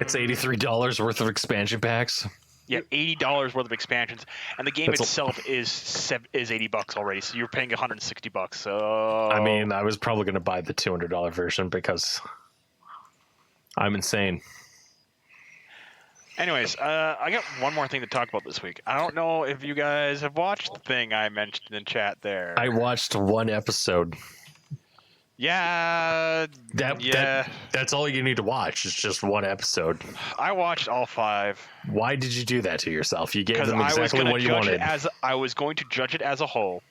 It's $83 worth of expansion packs. Yeah, $80 worth of expansions, and the game itself is $80 already, so you're paying $160. So I mean, I was probably going to buy the $200 version because I'm insane. Anyways, I got one more thing to talk about this week. I don't know if you guys have watched the thing I mentioned in chat there. I watched one episode. Yeah. That's all you need to watch. It's just one episode. I watched all 5. Why did you do that to yourself? You gave them exactly what you wanted. I was going to judge it as a whole.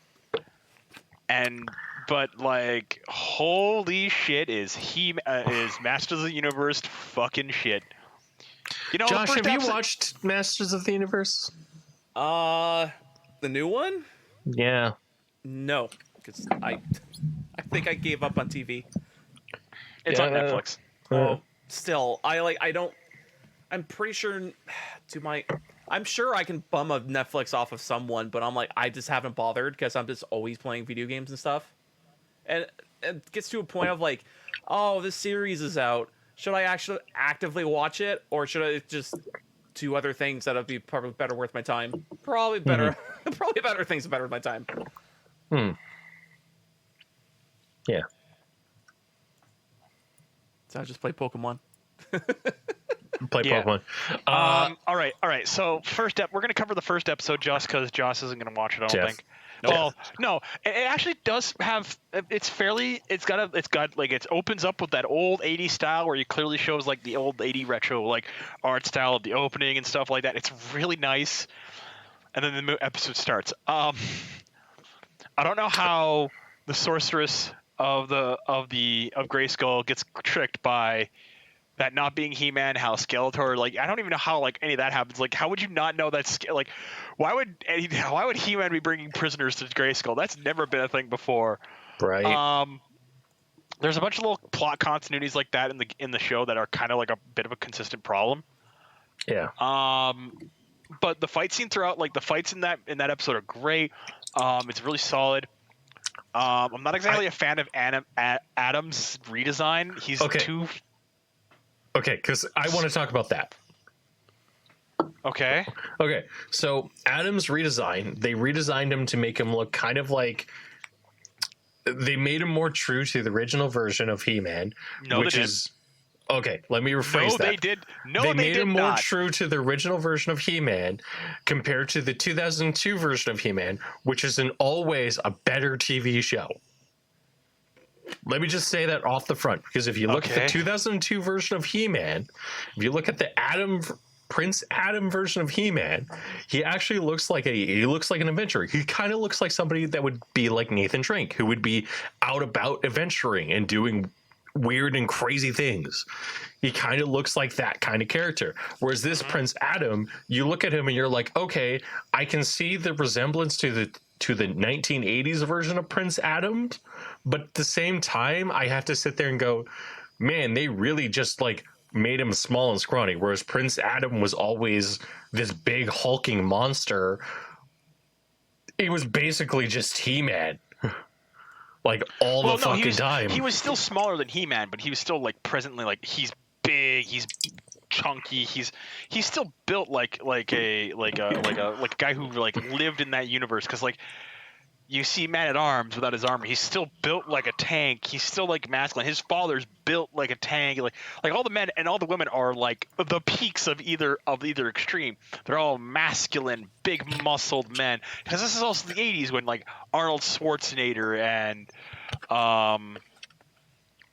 But like, holy shit, is Masters of the Universe fucking shit. You know, Josh, have you watched Masters of the Universe? The new one? Yeah. No, because I think I gave up on TV. It's on Netflix. Oh, still, I'm pretty sure. I'm sure I can bum a Netflix off of someone, but I'm like, I just haven't bothered because I'm just always playing video games and stuff. And it gets to a point of like, oh, this series is out. Should I actually actively watch it, or should I just do other things that'll be probably better worth my time? Probably better. Probably better things better worth my time. Yeah. So I just play Pokemon. Pokemon. All right. So first up, we're going to cover the first episode just because Josh isn't going to watch it. I don't think. Well, no, it actually does have. It opens up with that old 80s style where it clearly shows like the old 80 retro like art style of the opening and stuff like that. It's really nice. And then the episode starts. I don't know how the sorceress of Grayskull gets tricked by that not being He-Man, how Skeletor, like, I don't even know how, like, any of that happens. Like, how would you not know that, like, why would He-Man be bringing prisoners to Grayskull? That's never been a thing before. Right. There's a bunch of little plot continuities like that in the show that are kind of like a bit of a consistent problem. Yeah. But the fight scene throughout, like, the fights in that episode are great. It's really solid. I'm not exactly a fan of Adam's redesign. He's too... Okay, because I want to talk about that. Okay. Okay, so Adam's redesign, they redesigned him to make him look kind of like... They made him more true to the original version of He-Man, No, which they is... Okay, let me rephrase no, that. They did. No, they they made did him more not. true to the original version of He-Man compared to the 2002 version of He-Man, which is in all ways a better TV show. Let me just say that off the front, because if you look at the 2002 version of He-Man, if you look at the Prince Adam version of He-Man, he actually looks like an adventurer. He kind of looks like somebody that would be like Nathan Drake, who would be out about adventuring and doing weird and crazy things. He kind of looks like that kind of character. Whereas this Prince Adam, you look at him and you're like, okay, I can see the resemblance to the 1980s version of Prince Adam, but at the same time, I have to sit there and go, man, they really just like made him small and scrawny. Whereas Prince Adam was always this big hulking monster. It was basically just He-Man. Like all the fucking time. He was still smaller than He-Man, but he was still like presently like he's big, he's chunky, he's still built like a guy who like lived in that universe. Because like you see Man-at-Arms without his armor, he's still built like a tank. He's still like masculine. His father's built like a tank. Like all the men and all the women are like the peaks of either extreme. They're all masculine, big muscled men. Because this is also the 80s when like Arnold Schwarzenegger and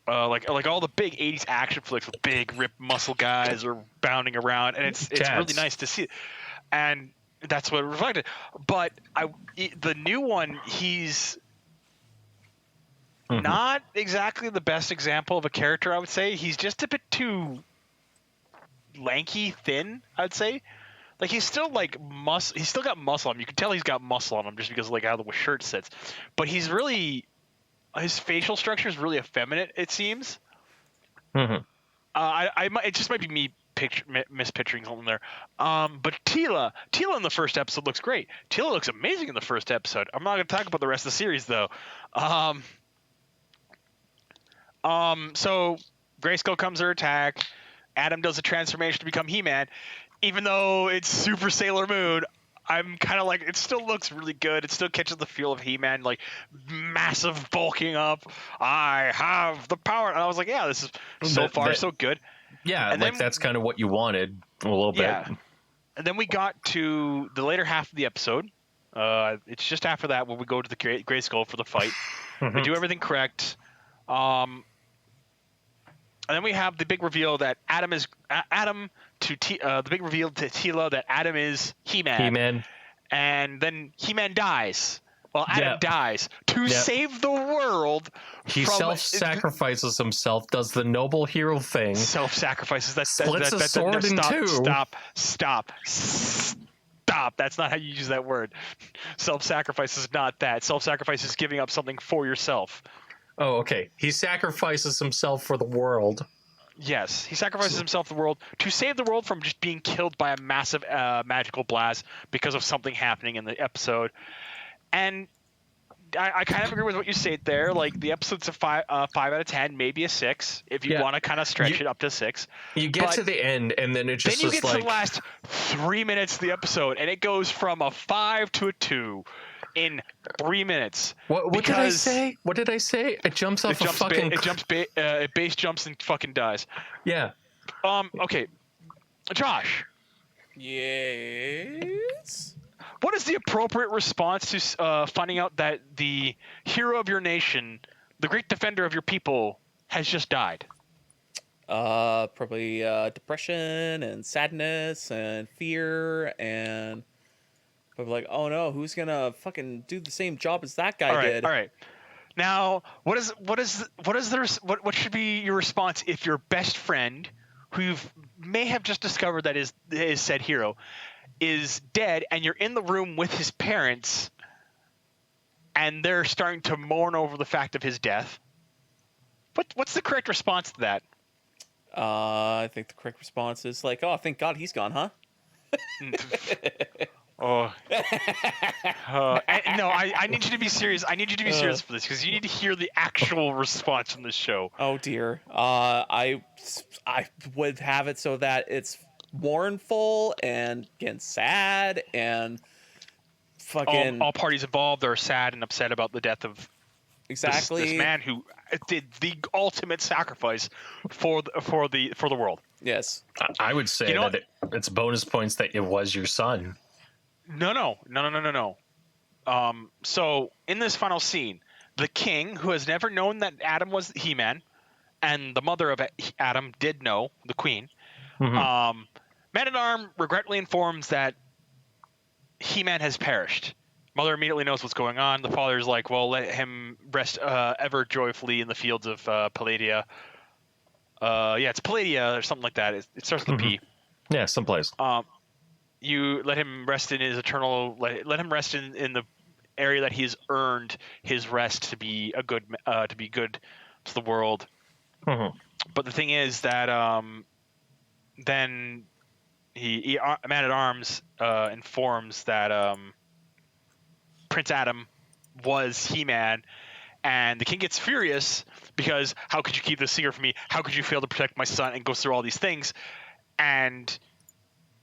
like all the big 80s action flicks with big ripped muscle guys are bounding around, and it's really nice to see. And that's what it reflected. But the new one, he's not exactly the best example of a character, I would say. He's just a bit too lanky, thin, I'd say. Like he's still like he's still got muscle on him. You can tell he's got muscle on him just because of like how the shirt sits. But he's really, his facial structure is really effeminate, it seems. It just might be me mispicturing something there. But Teela in the first episode looks great. Teela looks amazing in the first episode. I'm not going to talk about the rest of the series though. So Grayskull comes to her attack. Adam does a transformation to become He-Man. Even though it's Super Sailor Moon, I'm kind of like, it still looks really good. It still catches the feel of He-Man, like massive bulking up. I have the power. And I was like, yeah, this is so good. Yeah, and like that's kind of what you wanted a little bit. Yeah. And then we got to the later half of the episode. It's just after that when we go to the Grayskull for the fight. We do everything correct. And then we have the big reveal that the big reveal to Teela that Adam is He-Man. And then He-Man dies. Well, Adam dies to save the world. He self-sacrifices himself, does the noble hero thing. Self-sacrifices. Splits a sword in two. Stop. That's not how you use that word. Self-sacrifice is not that. Self-sacrifice is giving up something for yourself. Oh, okay. He sacrifices himself for the world. Yes, he sacrifices himself to the world to save the world from just being killed by a massive magical blast because of something happening in the episode. And I kind of agree with what you said there. Like the episode's a 5 out of 10, maybe a 6 if you want to kind of stretch it up to 6. You get to the end, and then it just then you get to the last 3 minutes of the episode, and it goes from a 5 to a 2 in 3 minutes. What did I say? What did I say? It jumps off a fucking. It base jumps and fucking dies. Yeah. Okay, Josh. Yes. What is the appropriate response to finding out that the hero of your nation, the great defender of your people, has just died? Probably depression and sadness and fear and probably like, oh no, who's gonna fucking do the same job as that guy did? All right. Now, what should be your response if your best friend, who you may have just discovered that is said hero, is dead, and you're in the room with his parents, and they're starting to mourn over the fact of his death? What's the correct response to that? I think the correct response is like, oh, thank God he's gone, huh? Oh. No, I need you to be serious. I need you to be serious for this because you need to hear the actual response from the show. Oh dear. I would have it so that it's mournful and again sad and fucking All parties involved are sad and upset about the death of exactly this man who did the ultimate sacrifice for the world. Yes. I would say that it's bonus points that it was your son. No. So in this final scene, the king, who has never known that Adam was He-Man, and the mother of Adam did know, the queen, Man-at-Arm regretfully informs that He-Man has perished. Mother immediately knows what's going on. The father's like, well, let him rest ever joyfully in the fields of Palladia. It's Palladia or something like that. It starts with a P. Yeah, someplace. You let him rest in his eternal. Let him rest in the area that he's earned his rest to be a good to the world. But the thing is that then he Man-at-Arms informs that Prince Adam was He-Man, and the king gets furious because how could you keep this secret from me? How could you fail to protect my son? And goes through all these things, and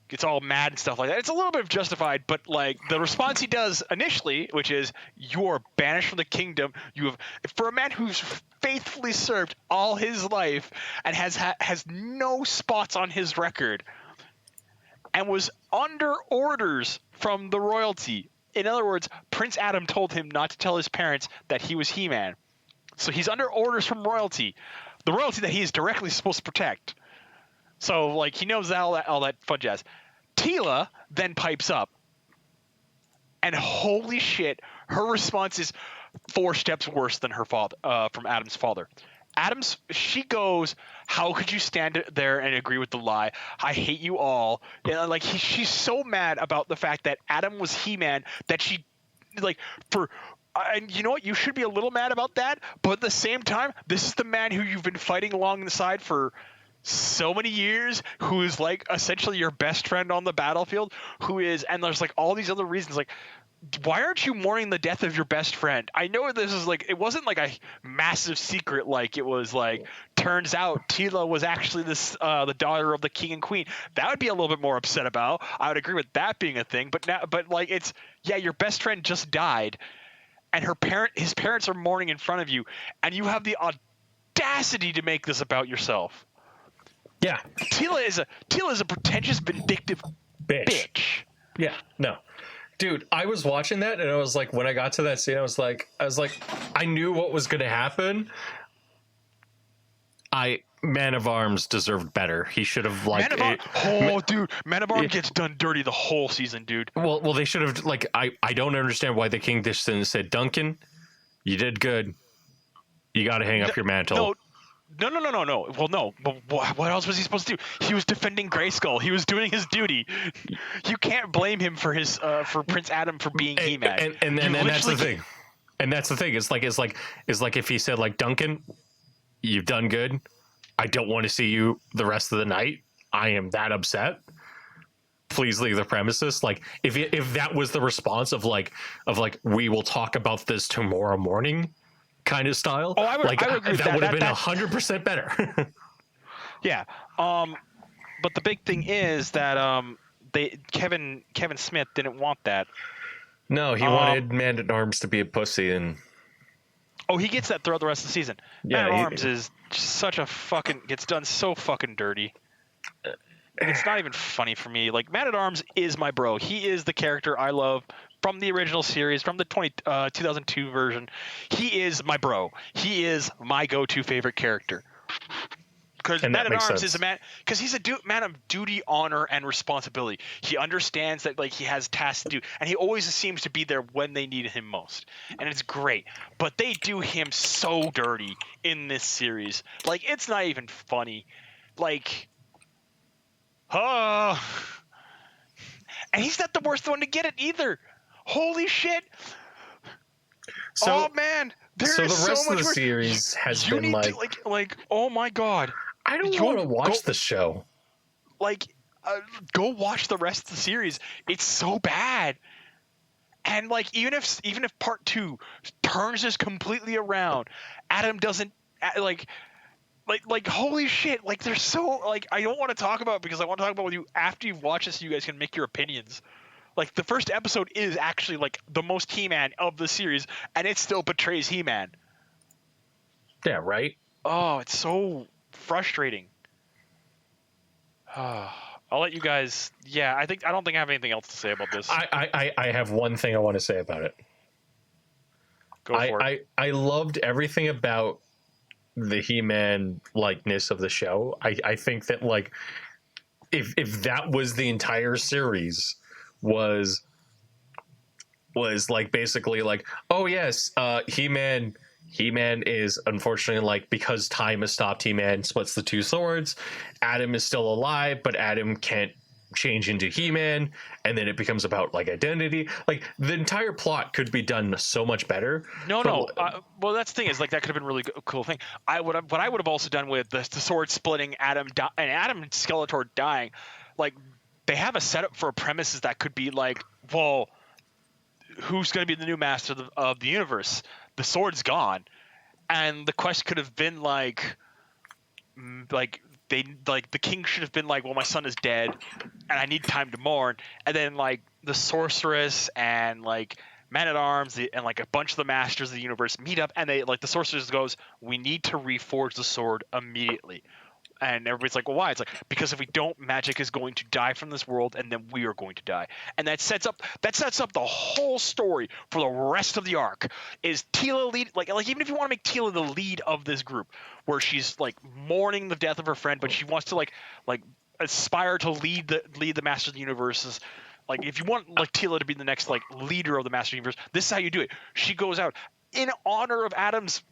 gets all mad and stuff like that. It's a little bit justified, but like the response he does initially, which is you're banished from the kingdom. You have, for a man who's faithfully served all his life and has no spots on his record, and was under orders from the royalty. In other words, Prince Adam told him not to tell his parents that he was He-Man. So he's under orders from royalty, the royalty that he is directly supposed to protect. So like he knows all that fun jazz. Teela then pipes up, and holy shit, her response is 4 steps worse than her father, from Adam's father. She goes, how could you stand there and agree with the lie? I hate you all. And like she's so mad about the fact that Adam was He-Man that she, like, and you know what? You should be a little mad about that. But at the same time, this is the man who you've been fighting along the side for so many years, who is like essentially your best friend on the battlefield, and there's like all these other reasons, like, why aren't you mourning the death of your best friend? I know this is like, it wasn't like a massive secret, like it was like, turns out Teela was actually the daughter of the king and queen. That would be a little bit more upset about. I would agree with that being a thing, but like it's, yeah, your best friend just died, and his parents are mourning in front of you, and you have the audacity to make this about yourself. Yeah. Teela is a pretentious, vindictive bitch. Yeah, no. Dude, I was watching that and I was like, when I got to that scene, I was like, I knew what was going to happen. Man-at-Arms deserved better. He should have like. Man-at-Arms gets done dirty the whole season, dude. Well, they should have like. I don't understand why the king just said, Duncan, you did good. You got to hang up your mantle. No. Well, no. But what else was he supposed to do? He was defending Grayskull. He was doing his duty. You can't blame him for his for Prince Adam for being He-Man. And that's the thing. And that's the thing. It's like if he said like, Duncan, you've done good. I don't want to see you the rest of the night. I am that upset. Please leave the premises. Like if that was the response of like we will talk about this tomorrow morning kind of style. Oh, I would agree with that would have been 100% better. Yeah. But the big thing is that Kevin Smith didn't want that. No, he wanted Man-at-Arms to be a pussy, and he gets that throughout the rest of the season. Yeah, Man-at-Arms is such a fucking, gets done so fucking dirty. It's not even funny for me. Like, Man-at-Arms is my bro. He is the character I love from the original series, from the 2002 version. He is my bro. He is my go-to favorite character. Because Man-at-Arms is a man, because he's a man of duty, honor, and responsibility. He understands that like he has tasks to do, and he always seems to be there when they need him most, and it's great. But they do him so dirty in this series. Like, it's not even funny. Like, and he's not the worst one to get it either. Holy shit! Oh man, so the rest of the series has been like, oh my god. I don't want to watch the show. Like, go watch the rest of the series. It's so bad. And like even if part 2 turns this completely around, Adam doesn't like holy shit, like they're so like I don't want to talk about it because I want to talk about it with you after you've watched this so you guys can make your opinions. Like the first episode is actually like the most He-Man of the series and it still betrays He-Man. Yeah, right? Oh, it's so frustrating. I'll let you guys. Yeah, I don't think I have anything else to say about this. I have one thing I want to say about it. Go for it. I loved everything about the He-Man likeness of the show. I think that like if that was the entire series was like basically like, oh yes, He-Man is unfortunately like because time has stopped, He-Man splits the two swords. Adam is still alive, but Adam can't change into He-Man, and then it becomes about like identity. Like the entire plot could be done so much better. No. Well, that's the thing is like that could have been a really cool thing. What I would have also done with the sword splitting and Adam and Skeletor dying, like they have a setup for premises that could be like, well, who's going to be the new master of the universe? The sword's gone, and the quest could have been like the king should have been like, well, my son is dead, and I need time to mourn, and then like the sorceress and like Man-at-Arms and like a bunch of the masters of the universe meet up, and they like the sorceress goes, we need to reforge the sword immediately. And everybody's like, well, why? It's like, because if we don't, magic is going to die from this world, and then we are going to die. And that sets up the whole story for the rest of the arc. Is Teela lead like even if you want to make Teela the lead of this group, where she's like mourning the death of her friend, but she wants to like aspire to lead the Master of the Universes. Like if you want like Teela to be the next like leader of the Master of the Universe, this is how you do it. She goes out in honor of Adam's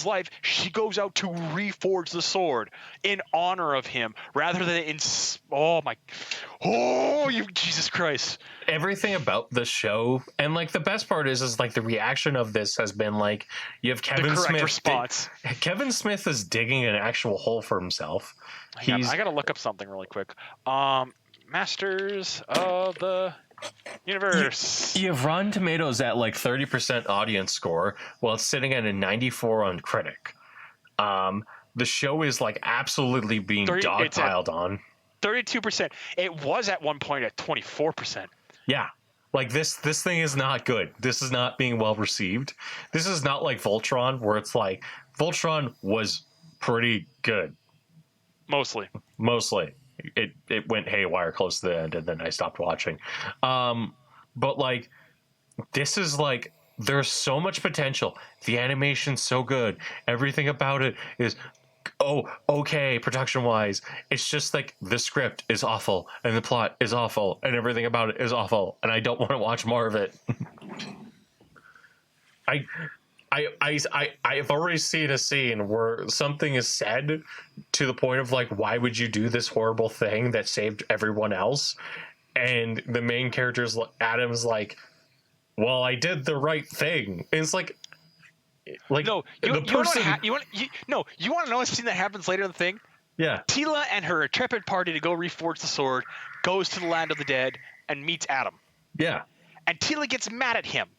life. She goes out to reforge the sword in honor of him, rather than Jesus Christ! Everything about the show, and like the best part is like the reaction of this has been like you have Kevin Smith. Response. Kevin Smith is digging an actual hole for himself. I gotta look up something really quick. Masters of the Universe. You have Rotten Tomatoes at like 30% audience score, while it's sitting at a 94 on critic. The show is like absolutely being dogpiled on. 32%. It was at one point at 24%. Yeah. Like this thing is not good. This is not being well received. This is not like Voltron, where it's like Voltron was pretty good. Mostly. It went haywire close to the end, and then I stopped watching. But like this is like there's so much potential. The animation's so good. Everything about it is okay production wise. It's just like the script is awful and the plot is awful and everything about it is awful, and I don't want to watch more of it. I've already seen a scene where something is said to the point of like, why would you do this horrible thing that saved everyone else? And the main character's Adam's like, well, I did the right thing. And it's like no, you want to know a scene that happens later in the thing? Yeah. Teela and her intrepid party to go reforge the sword goes to the land of the dead and meets Adam. Yeah. And Teela gets mad at him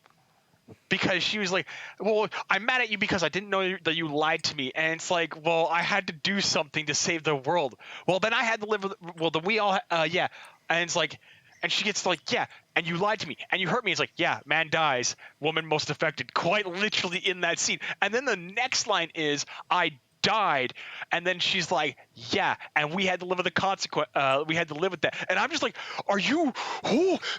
because she was like, well, I'm mad at you because I didn't know that you lied to me. And it's like, well, I had to do something to save the world. Well, then I had to live with, well, then we all, yeah. And it's like, and she gets like, yeah, and you lied to me and you hurt me. It's like, yeah, man dies, woman most affected, quite literally in that scene. And then the next line is, I died. And then she's like, yeah, and we had to live with the consequence. We had to live with that. And I'm just like, are you?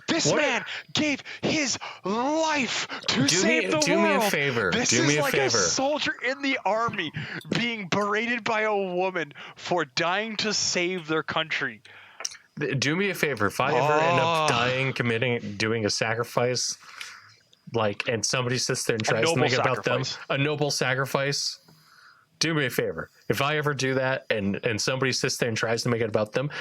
This man gave his life to save the world. Do me a favor. This is like a soldier in the army being berated by a woman for dying to save their country. Do me a favor. If I ever end up dying, doing a sacrifice, like, and somebody sits there and tries to make it about them, a noble sacrifice. Do me a favor. If I ever do that and somebody sits there and tries to make it about them,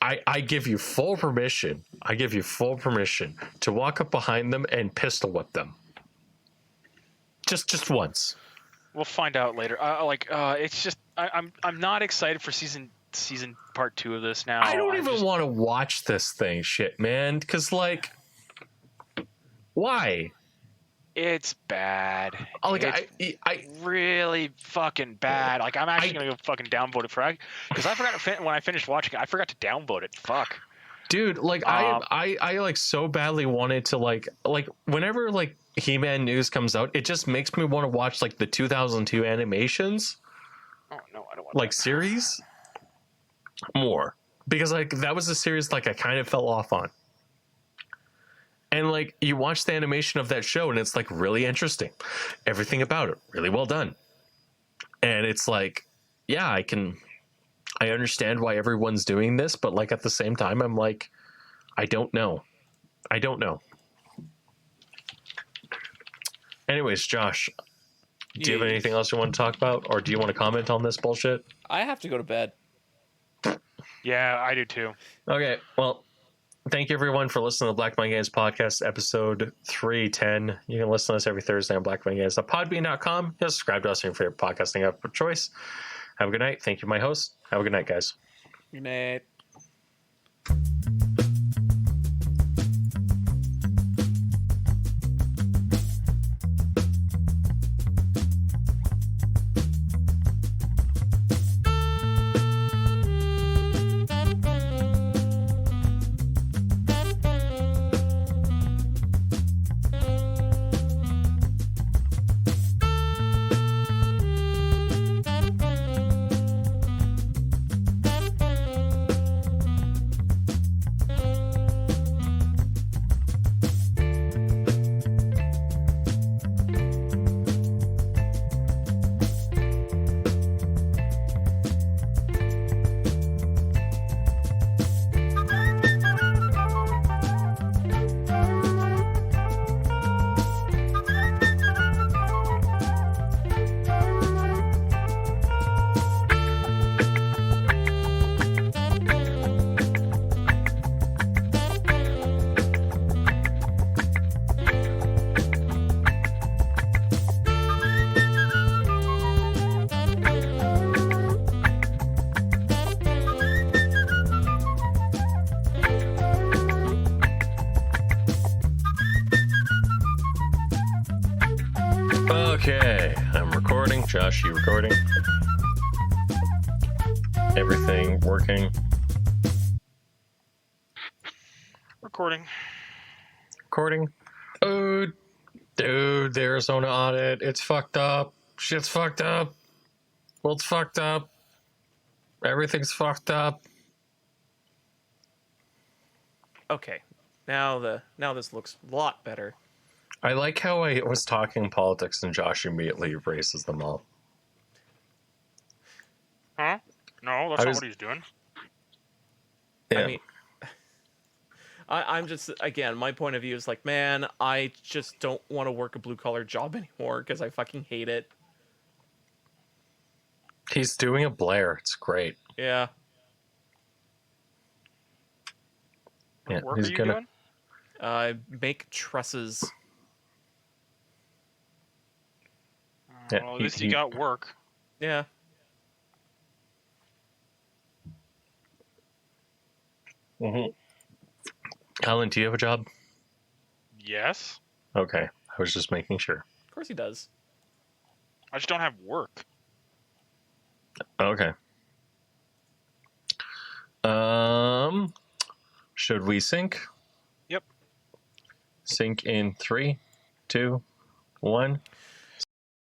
I give you full permission. I give you full permission to walk up behind them and pistol whip them. Just once. We'll find out later. It's just I'm not excited for season season part 2 of this now. I don't even want to watch this thing, shit, man. Because, like, why? It's bad. Like, it's really fucking bad. Like, I'm actually gonna go fucking downvote it for because I forgot when I finished watching it. I forgot to downvote it. Fuck, dude. Like, I like so badly wanted to like whenever like He-Man news comes out, it just makes me want to watch like the 2002 animations. Oh no, I don't want like that. Series more, because like that was a series like I kind of fell off on. And like you watch the animation of that show and it's like really interesting. Everything about it really well done. And it's like, yeah, I understand why everyone's doing this, but like at the same time I'm like, I don't know. Anyways, Josh, do you have anything else you want to talk about, or do you want to comment on this bullshit? I have to go to bed. Yeah, I do too. Okay, well, thank you everyone for listening to the Black Mind Games Podcast, episode 310. You can listen to us every Thursday on blackmindgames.podbean.com. Subscribe to us on your favorite podcasting app of choice. Have a good night. Thank you, my host. Have a good night, guys. Good night. Okay, I'm recording. Josh, you recording? Everything working? Recording. Oh, dude, the Arizona audit. It's fucked up. Shit's fucked up. World's fucked up. Everything's fucked up. Okay. Now this looks a lot better. I like how I was talking politics and Josh immediately erases them all. Huh? No, that's not what he's doing. Yeah. I mean, I'm just, again, my point of view is like, man, I just don't want to work a blue-collar job anymore because I fucking hate it. He's doing a Blair. It's great. Yeah. Yeah, What work he's are you gonna doing? Make trusses. Yeah, Well, at least you got work. Yeah. Mm-hmm. Allan, do you have a job? Yes. Okay, I was just making sure. Of course he does. I just don't have work. Okay. Should we sync? Yep. Sync in 3, 2, 1.